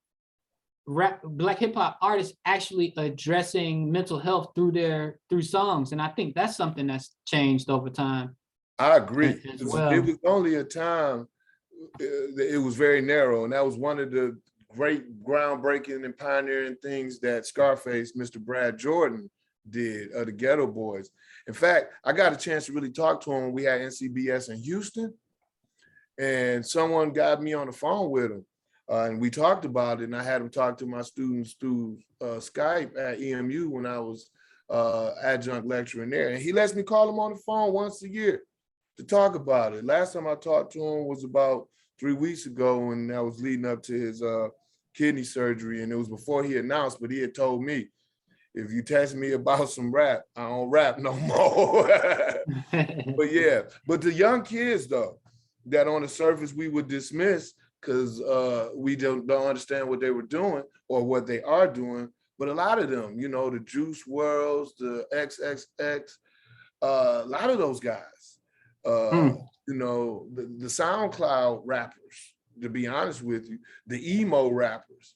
hip hop artists actually addressing mental health through songs, and I think that's something that's changed over time. I agree. As well. It was only a time, it was very narrow, and that was one of the great groundbreaking and pioneering things that Scarface, Mr. Brad Jordan, did, the Ghetto Boys. In fact, I got a chance to really talk to him when we had NCBS in Houston, and someone got me on the phone with him, and we talked about it, and I had him talk to my students through Skype at EMU when I was adjunct lecturing there, and he lets me call him on the phone once a year to talk about it. Last time I talked to him was about 3 weeks ago, and that was leading up to his kidney surgery, and it was before he announced, but he had told me, if you text me about some rap, I don't rap no more. But yeah, but the young kids though, that on the surface we would dismiss because we don't understand what they were doing or what they are doing, but a lot of them, you know, the Juice WRLDs, the XXX, a lot of those guys, you know, the SoundCloud rappers, to be honest with you, the emo rappers,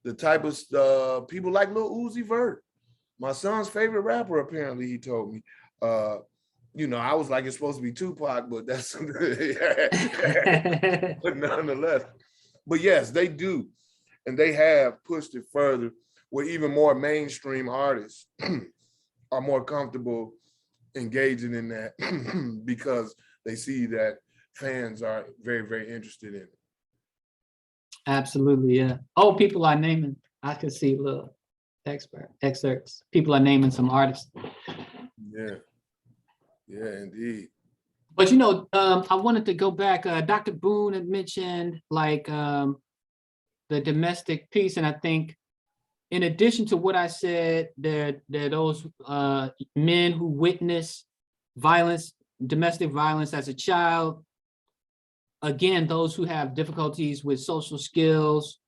the type of people like Lil Uzi Vert, my son's favorite rapper, apparently, he told me. You know, I was like, it's supposed to be Tupac, but that's, but nonetheless. But yes, they do. And they have pushed it further, where even more mainstream artists are more comfortable engaging in that because they see that fans are very, very interested in it. Absolutely, yeah. Oh, people are naming, I could see little excerpts. People are naming some artists. Yeah. Yeah, indeed. But you know, I wanted to go back. Dr. Boone had mentioned like the domestic piece, and I think in addition to what I said, there are those men who witness violence, domestic violence as a child. Again, those who have difficulties with social skills.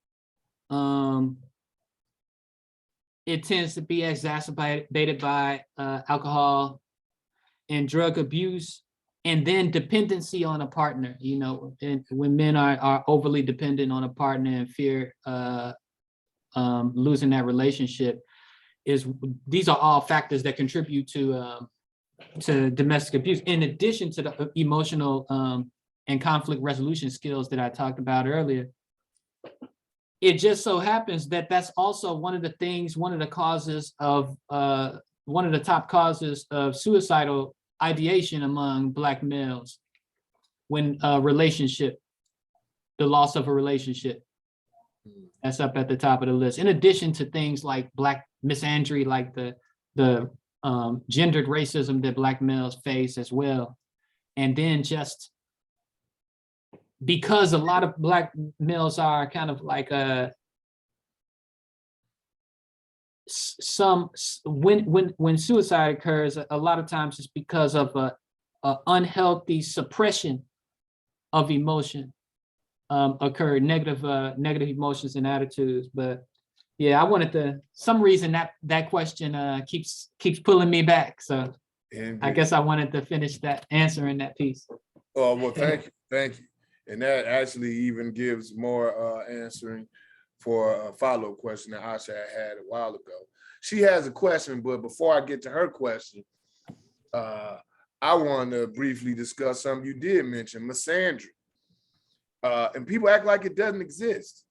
It tends to be exacerbated by alcohol and drug abuse, and then dependency on a partner. You know, and when men are overly dependent on a partner and fear losing that relationship, these are all factors that contribute to domestic abuse, in addition to the emotional and conflict resolution skills that I talked about earlier. It just so happens that that's also one of the top causes of suicidal ideation among Black males, when the loss of a relationship, that's up at the top of the list. In addition to things like Black misandry, like the gendered racism that Black males face as well. And then just because a lot of Black males are kind of like when suicide occurs, a lot of times it's because of a unhealthy suppression of emotion occurred, negative emotions and attitudes. But yeah, I wanted to, some reason that question keeps pulling me back. So indeed. I guess I wanted to finish that answering that piece. Oh, well, thank you. And that actually even gives more answering for a follow-up question that Asha had a while ago. She has a question, but before I get to her question, I want to briefly discuss something you did mention, misandry. And people act like it doesn't exist,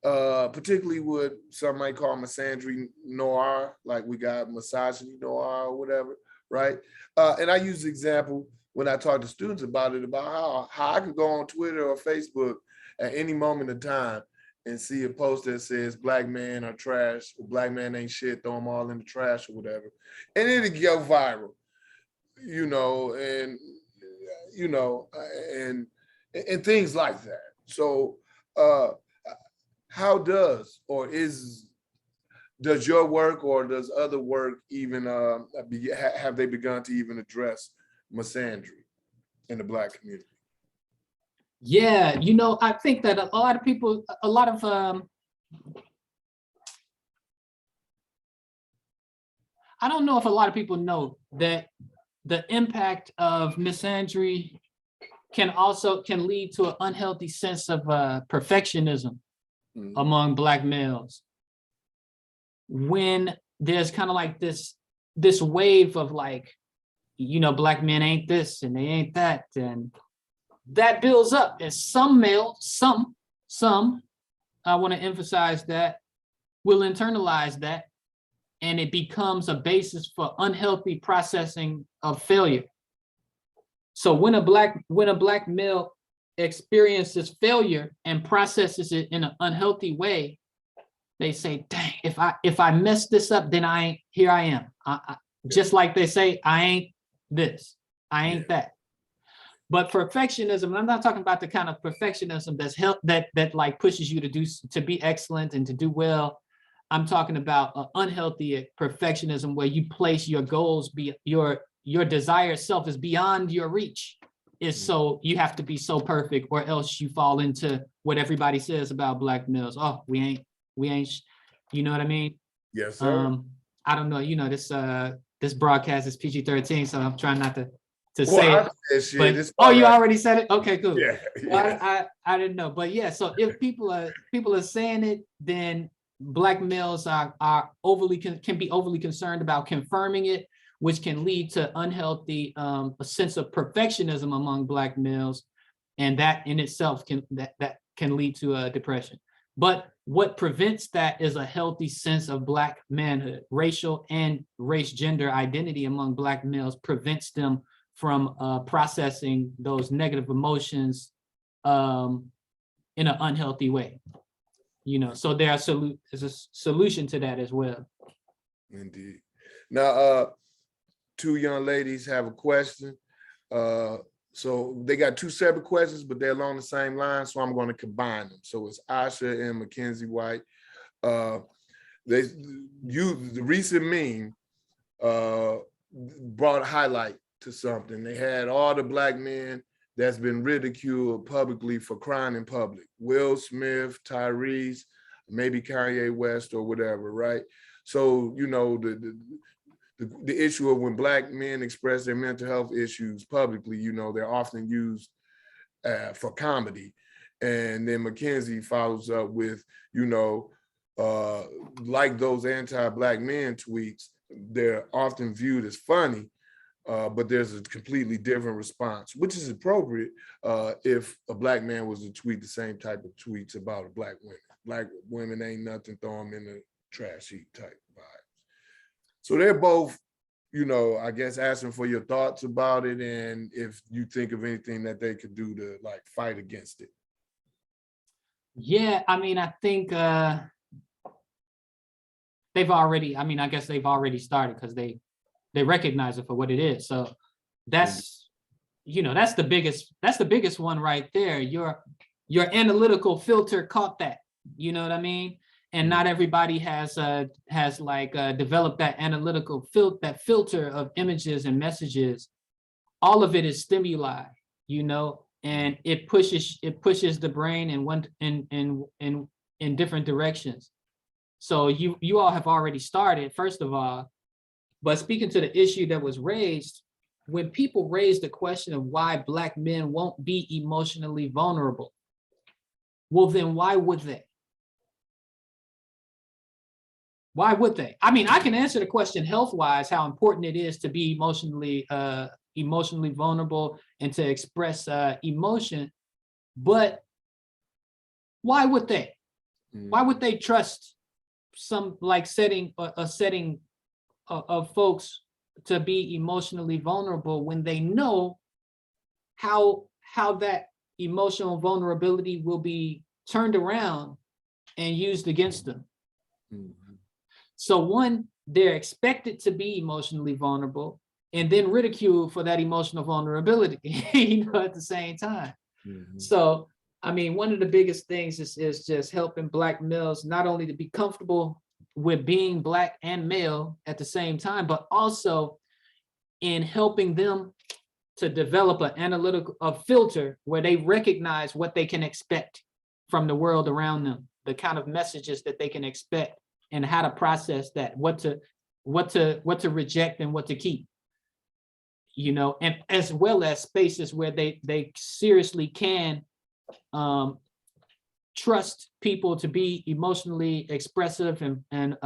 particularly what some might call misandry noir, like we got misogyny noir or whatever, right? And I use the example when I talk to students about it, about how I could go on Twitter or Facebook at any moment in time and see a post that says black men are trash, or black men ain't shit, throw them all in the trash or whatever. And it'll go viral, you know, you know, and things like that. So how does your work or does other work even have they begun to even address misandry in the Black community? Yeah, you know, I think that a lot of people, I don't know if a lot of people know that the impact of misandry can lead to an unhealthy sense of perfectionism among Black males. When there's kind of like this wave of like, you know, Black men ain't this and they ain't that, and that builds up. And some males, I want to emphasize that, will internalize that, and it becomes a basis for unhealthy processing of failure. So when a black male experiences failure and processes it in an unhealthy way, they say, dang, if I mess this up, then here I am. Just like they say, I ain't this, I ain't that. But perfectionism, and I'm not talking about the kind of perfectionism that like pushes you to be excellent and to do well. I'm talking about an unhealthy perfectionism where you place your goals, your desired self is beyond your reach. So you have to be so perfect, or else you fall into what everybody says about Black males. Oh, we ain't, you know what I mean? Yes, sir. I don't know, you know, this broadcast is PG-13, so I'm trying not to say it. But, you already said it? Okay, cool. Yeah, well, I didn't know, but yeah, so if people are saying it, then Black males can be overly concerned about confirming it, which can lead to unhealthy a sense of perfectionism among Black males, and that in itself can lead to depression. But what prevents that is a healthy sense of Black manhood. Racial and race-gender identity among Black males prevents them from processing those negative emotions in an unhealthy way. You know, so there's a solution to that as well. Indeed. Now, two young ladies have a question. So they got two separate questions, but they're along the same line, so I'm going to combine them. So it's Asha and Mackenzie White. The recent meme brought a highlight to something. They had all the Black men that's been ridiculed publicly for crying in public. Will Smith, Tyrese, maybe Kanye West or whatever, right? So, you know, the issue of when Black men express their mental health issues publicly, you know, they're often used for comedy. And then Mackenzie follows up with, you know, like those anti-Black men tweets, they're often viewed as funny, but there's a completely different response, which is appropriate if a Black man was to tweet the same type of tweets about a Black woman. Black women ain't nothing, throw them in the trash heap type vibes. So they're both, you know, I guess asking for your thoughts about it and if you think of anything that they could do to like fight against it. Yeah, I mean, I think they've already started because they recognize it for what it is. So that's, you know, that's the biggest one right there. Your analytical filter caught that, you know what I mean? And not everybody has developed that analytical filter of images and messages. All of it is stimuli, you know, and it pushes the brain in different directions. So you all have already started, first of all. But speaking to the issue that was raised, when people raise the question of why Black men won't be emotionally vulnerable, well, then why would they? Why would they? I mean, I can answer the question health-wise, how important it is to be emotionally emotionally vulnerable and to express emotion, but why would they? Why would they trust some like setting a setting of folks to be emotionally vulnerable when they know how that emotional vulnerability will be turned around and used against them? So one, they're expected to be emotionally vulnerable and then ridiculed for that emotional vulnerability, at the same time. So, I mean, one of the biggest things is just helping Black males not only to be comfortable with being Black and male at the same time, but also in helping them to develop a filter where they recognize what they can expect from the world around them, the kind of messages that they can expect, and how to process that, what to reject and what to keep, and as well as spaces where they seriously can trust people to be emotionally expressive and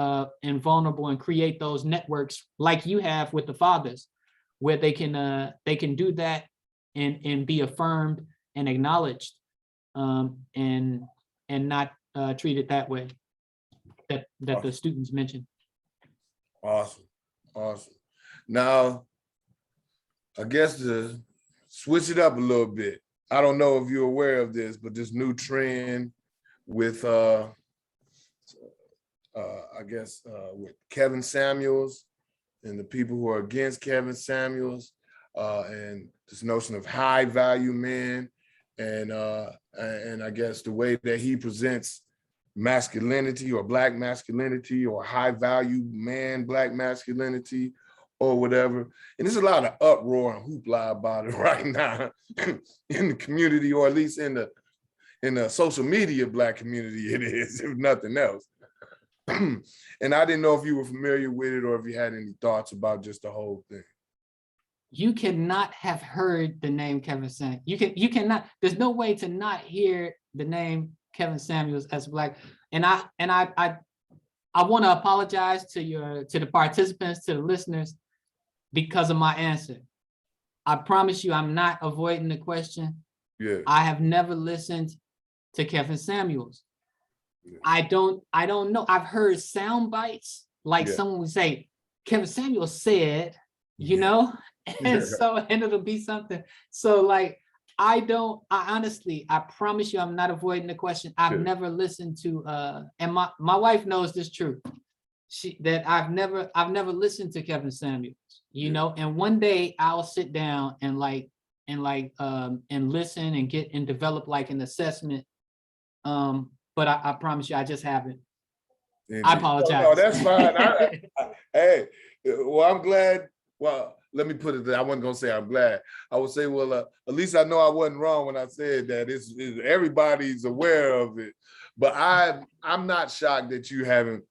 vulnerable, and create those networks like you have with the fathers, where they can do that and be affirmed and acknowledged, and not treated that way that the students mentioned. Awesome. Now, I guess to switch it up a little bit, I don't know if you're aware of this, but this new trend with with Kevin Samuels and the people who are against Kevin Samuels, and this notion of high value men, and I guess the way that he presents masculinity or Black masculinity or high value man Black masculinity or whatever. And there's a lot of uproar and hoopla about it right now in the community, or at least in the social media Black community it is, if nothing else. And I didn't know if you were familiar with it or if you had any thoughts about just the whole thing. You cannot have heard the name Kevin Samuels. You cannot, there's no way to not hear the name Kevin Samuels as Black. And I want to apologize to the participants, to the listeners, because of my answer. I promise you, I'm not avoiding the question. Yeah. I have never listened to Kevin Samuels. Yeah. I don't know. I've heard sound bites, like someone would say, Kevin Samuels said, and so, and it'll be something. So like, I honestly, I promise you, I'm not avoiding the question. I've never listened to, and my wife knows this truth. I've never listened to Kevin Samuels, and one day I'll sit down and listen and develop like an assessment. But I promise you, I just haven't. Indeed. I apologize. No, that's fine. Hey, well, I'm glad. Well, let me put it there. I wasn't gonna say I'm glad. I would say, well, at least I know I wasn't wrong when I said that. It's everybody's aware of it, but I'm not shocked that you haven't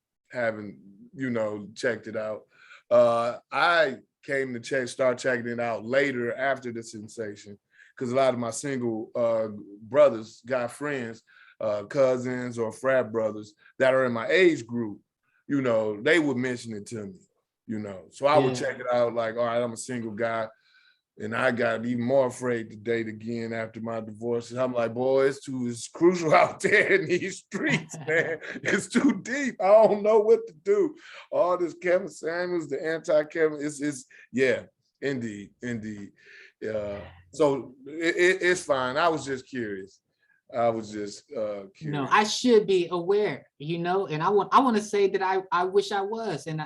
checked it out. I came to start checking it out later after the sensation, because a lot of my single brothers, guy friends, cousins or frat brothers that are in my age group, they would mention it to me. So I would check it out like, all right, I'm a single guy and I got even more afraid to date again after my divorce. And I'm like, boy, it's crucial out there in these streets, man. It's too deep. I don't know what to do. All this Kevin Samuels, the anti-Kevin, indeed. So it's fine. I was just curious. Curious. No, I should be aware, and I want to say that I wish I was, and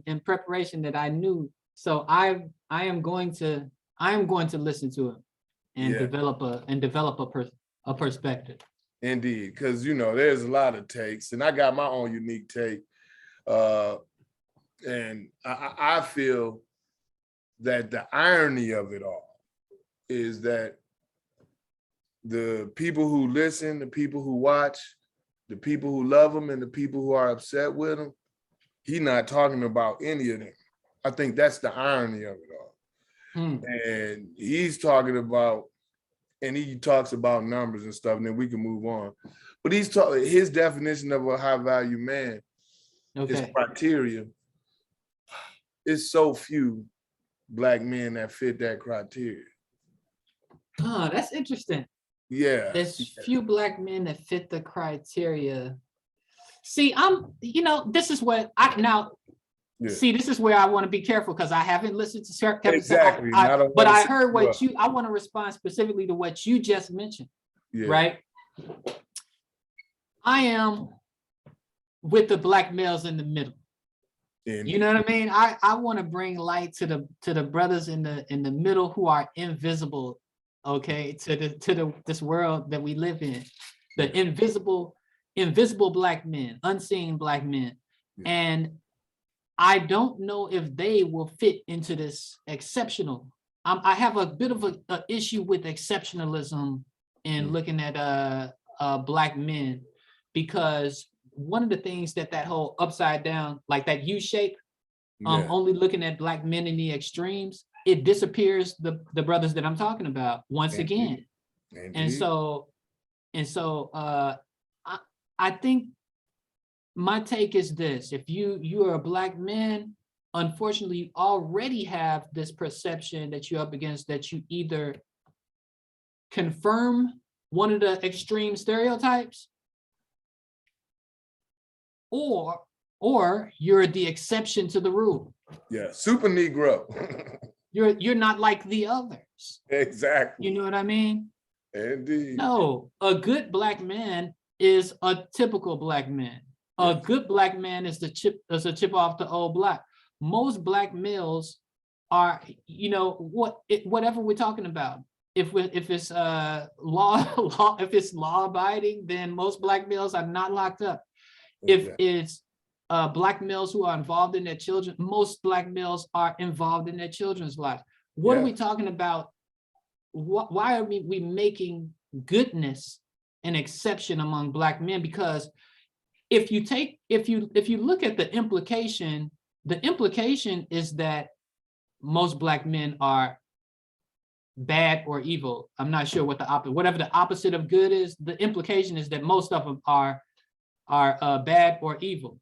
in preparation that I knew. So I am going to listen to it and develop a perspective. Indeed, because there's a lot of takes, and I got my own unique take, and I feel that the irony of it all is that the people who listen, the people who watch, the people who love him, and the people who are upset with him, he's not talking about any of them. I think that's the irony of it all. And he's talking about, and he talks about numbers and stuff, and then we can move on. But his definition of a high value man, his criteria is so few black men that fit that criteria. Oh, that's interesting. Yeah. There's few black men that fit the criteria. See, this is what this is where I want to be careful because I haven't listened to Kevin. Exactly. But I heard what I want to respond specifically to what you just mentioned, right? I am with the black males in the middle. You know what I mean? I want to bring light to the brothers in the middle who are invisible, okay, to this world that we live in, the invisible black men, unseen black men, and I don't know if they will fit into this exceptional. I have a bit of a issue with exceptionalism in looking at black men, because one of the things that whole upside down, like that U shape, only looking at black men in the extremes, it disappears the brothers that I'm talking about once again. And so I think my take is this: if you are a black man, unfortunately, you already have this perception that you're up against, that you either confirm one of the extreme stereotypes, or you're the exception to the rule. Yeah, super Negro. You're not like the others. Exactly. You know what I mean? Indeed. No, a good black man is a typical black man. A good black man is a chip off the old block. Most black males are, whatever we're talking about. If it's law if it's law abiding, then most black males are not locked up. If it's black males who are involved in their children, most black males are involved in their children's lives. What are we talking about? Why are we making goodness an exception among black men? Because if you look at the implication is that most black men are bad or evil. I'm not sure what whatever the opposite of good is. The implication is that most of them are bad or evil.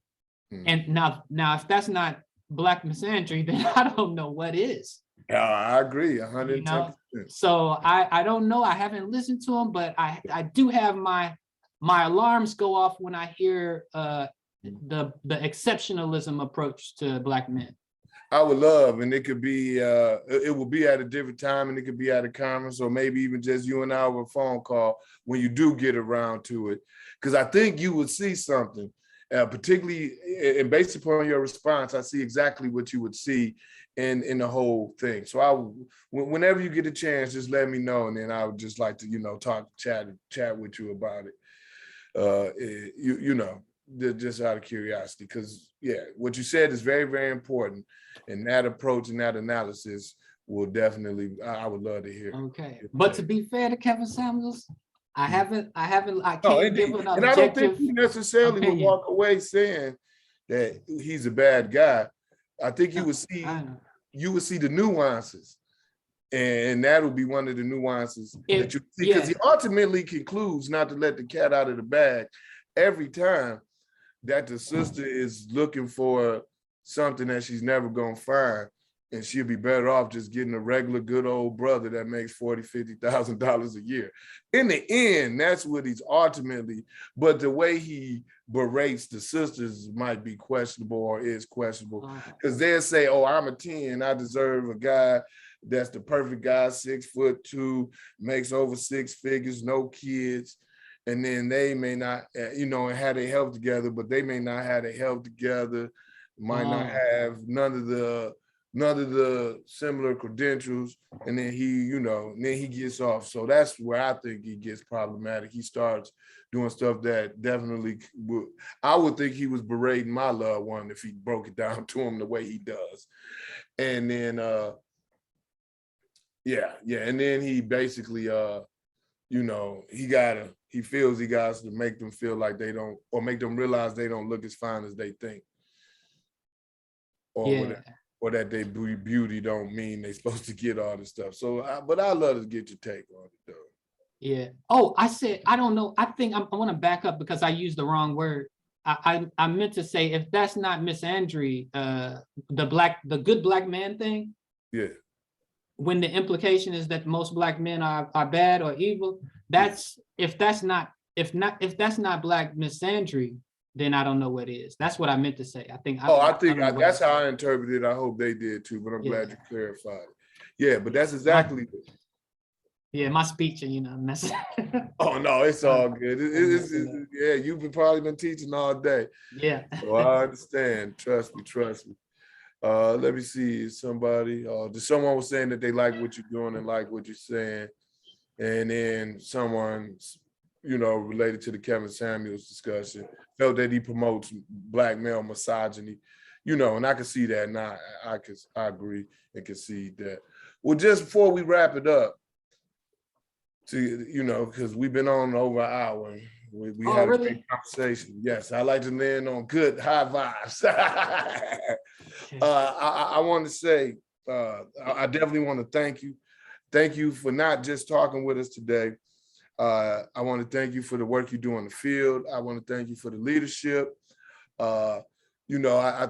And now if that's not black misandry, then I don't know what is. Yeah, I agree 110%. So I don't know. I haven't listened to them, but I do have my alarms go off when I hear the exceptionalism approach to black men. I would love, and it could be, it will be at a different time, and it could be at a conference, or maybe even just you and I over a phone call when you do get around to it. Because I think you would see something, particularly, and based upon your response, I see exactly what you would see in the whole thing. So whenever you get a chance, just let me know, and then I would just like to, chat with you about it. Just out of curiosity, because what you said is very, very important, and that approach and that analysis will definitely, I would love to hear. Okay, but to be fair to Kevin Samuels, I can't give an objective. And I don't think you necessarily would walk away saying that he's a bad guy. I think you would see the nuances, and that will be one of the nuances that you see, because he ultimately concludes, not to let the cat out of the bag, every time, that the sister is looking for something that she's never gonna find, and she'll be better off just getting a regular good old brother that makes $40,000, $50,000 a year. In the end, that's what he's ultimately, but the way he berates the sisters might be questionable, or is questionable, because they'll say, oh, I'm a 10, I deserve a guy that's the perfect guy, 6'2", makes over 6 figures, no kids. And then they may not, and have their health together, but they may not have their health together, might not have none of the similar credentials. And then he gets off. So that's where I think he gets problematic. He starts doing stuff that definitely I would think he was berating my loved one if he broke it down to him the way he does. And then, and then he basically, he feels he got to make them feel like they don't, or make them realize they don't look as fine as they think. Or that they beauty don't mean they're supposed to get all this stuff. So, but I love to get your take on it, though. Yeah. Oh, I said, I don't know. I think I want to back up because I used the wrong word. I meant to say, if that's not misandry, the good black man thing, Yeah. when the implication is that most Black men are bad or evil, that's if that's not Black misandry, then I don't know what is. That's what I meant to say. I think I think don't know what that's I how I interpreted it. I hope they did too, but I'm Yeah. glad you clarified it. Yeah, but that's My- exactly it. yeah, my speech, you know, mess. Oh no, it's all good. messing up. Yeah, you've probably been teaching all day. Yeah. So I understand. Trust me, trust me. Let me see. Somebody, someone was saying that they like what you're doing and like what you're saying. And then someone, related to the Kevin Samuels discussion, felt that he promotes Black male misogyny, and I can see that. And I agree and concede that. Well, just before we wrap it up, because we've been on over an hour. And we had a great conversation. Yes, I like to land on good, high vibes. I want to say, I definitely want to thank you. Thank you for not just talking with us today. I want to thank you for the work you do in the field. I want to thank you for the leadership. I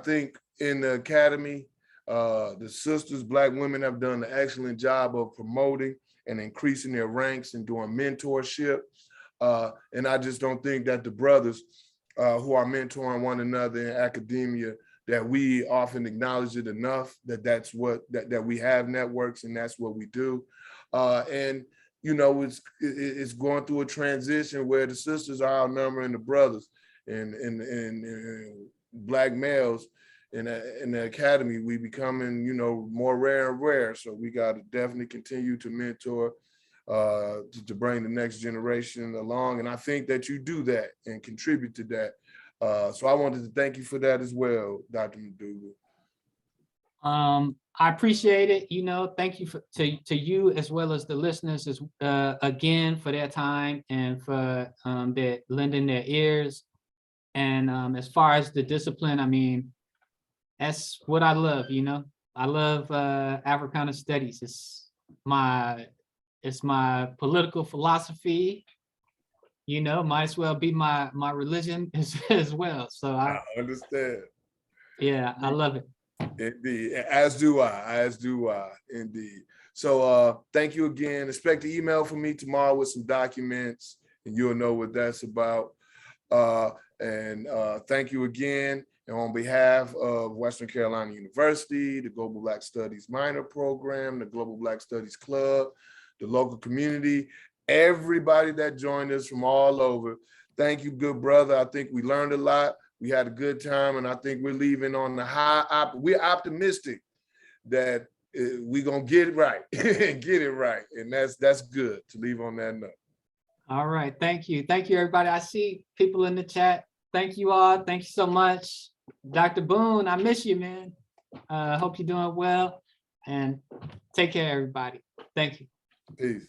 think in the academy, the sisters, Black women have done an excellent job of promoting and increasing their ranks and doing mentorship. And I just don't think that the brothers who are mentoring one another in academia, that we often acknowledge it enough, that's what, that we have networks and that's what we do. And it's going through a transition where the sisters are outnumbering the brothers, and Black males in the academy, we becoming, more rare and rare. So we got to definitely continue to mentor to bring the next generation along. And I think that you do that and contribute to that. So I wanted to thank you for that as well, Dr. McDougal. I appreciate it. Thank you to you as well as the listeners again for their time and for their lending their ears. And as far as the discipline, I mean, that's what I love. I love Africana studies. It's my political philosophy. Might as well be my religion as well. So I understand. Yeah, I love it. Indeed, as do I, indeed. So thank you again. Expect an email from me tomorrow with some documents, and you'll know what that's about. And thank you again. And on behalf of Western Carolina University, the Global Black Studies Minor Program, the Global Black Studies Club, the local community, everybody that joined us from all over, thank you, good brother. I think we learned a lot. We had a good time, and I think we're leaving on the high. We're optimistic that we're gonna get it right, get it right, and that's good to leave on that note. All right, thank you, everybody. I see people in the chat. Thank you all. Thank you so much, Dr. Boone. I miss you, man. Hope you're doing well, and take care, everybody. Thank you. Peace.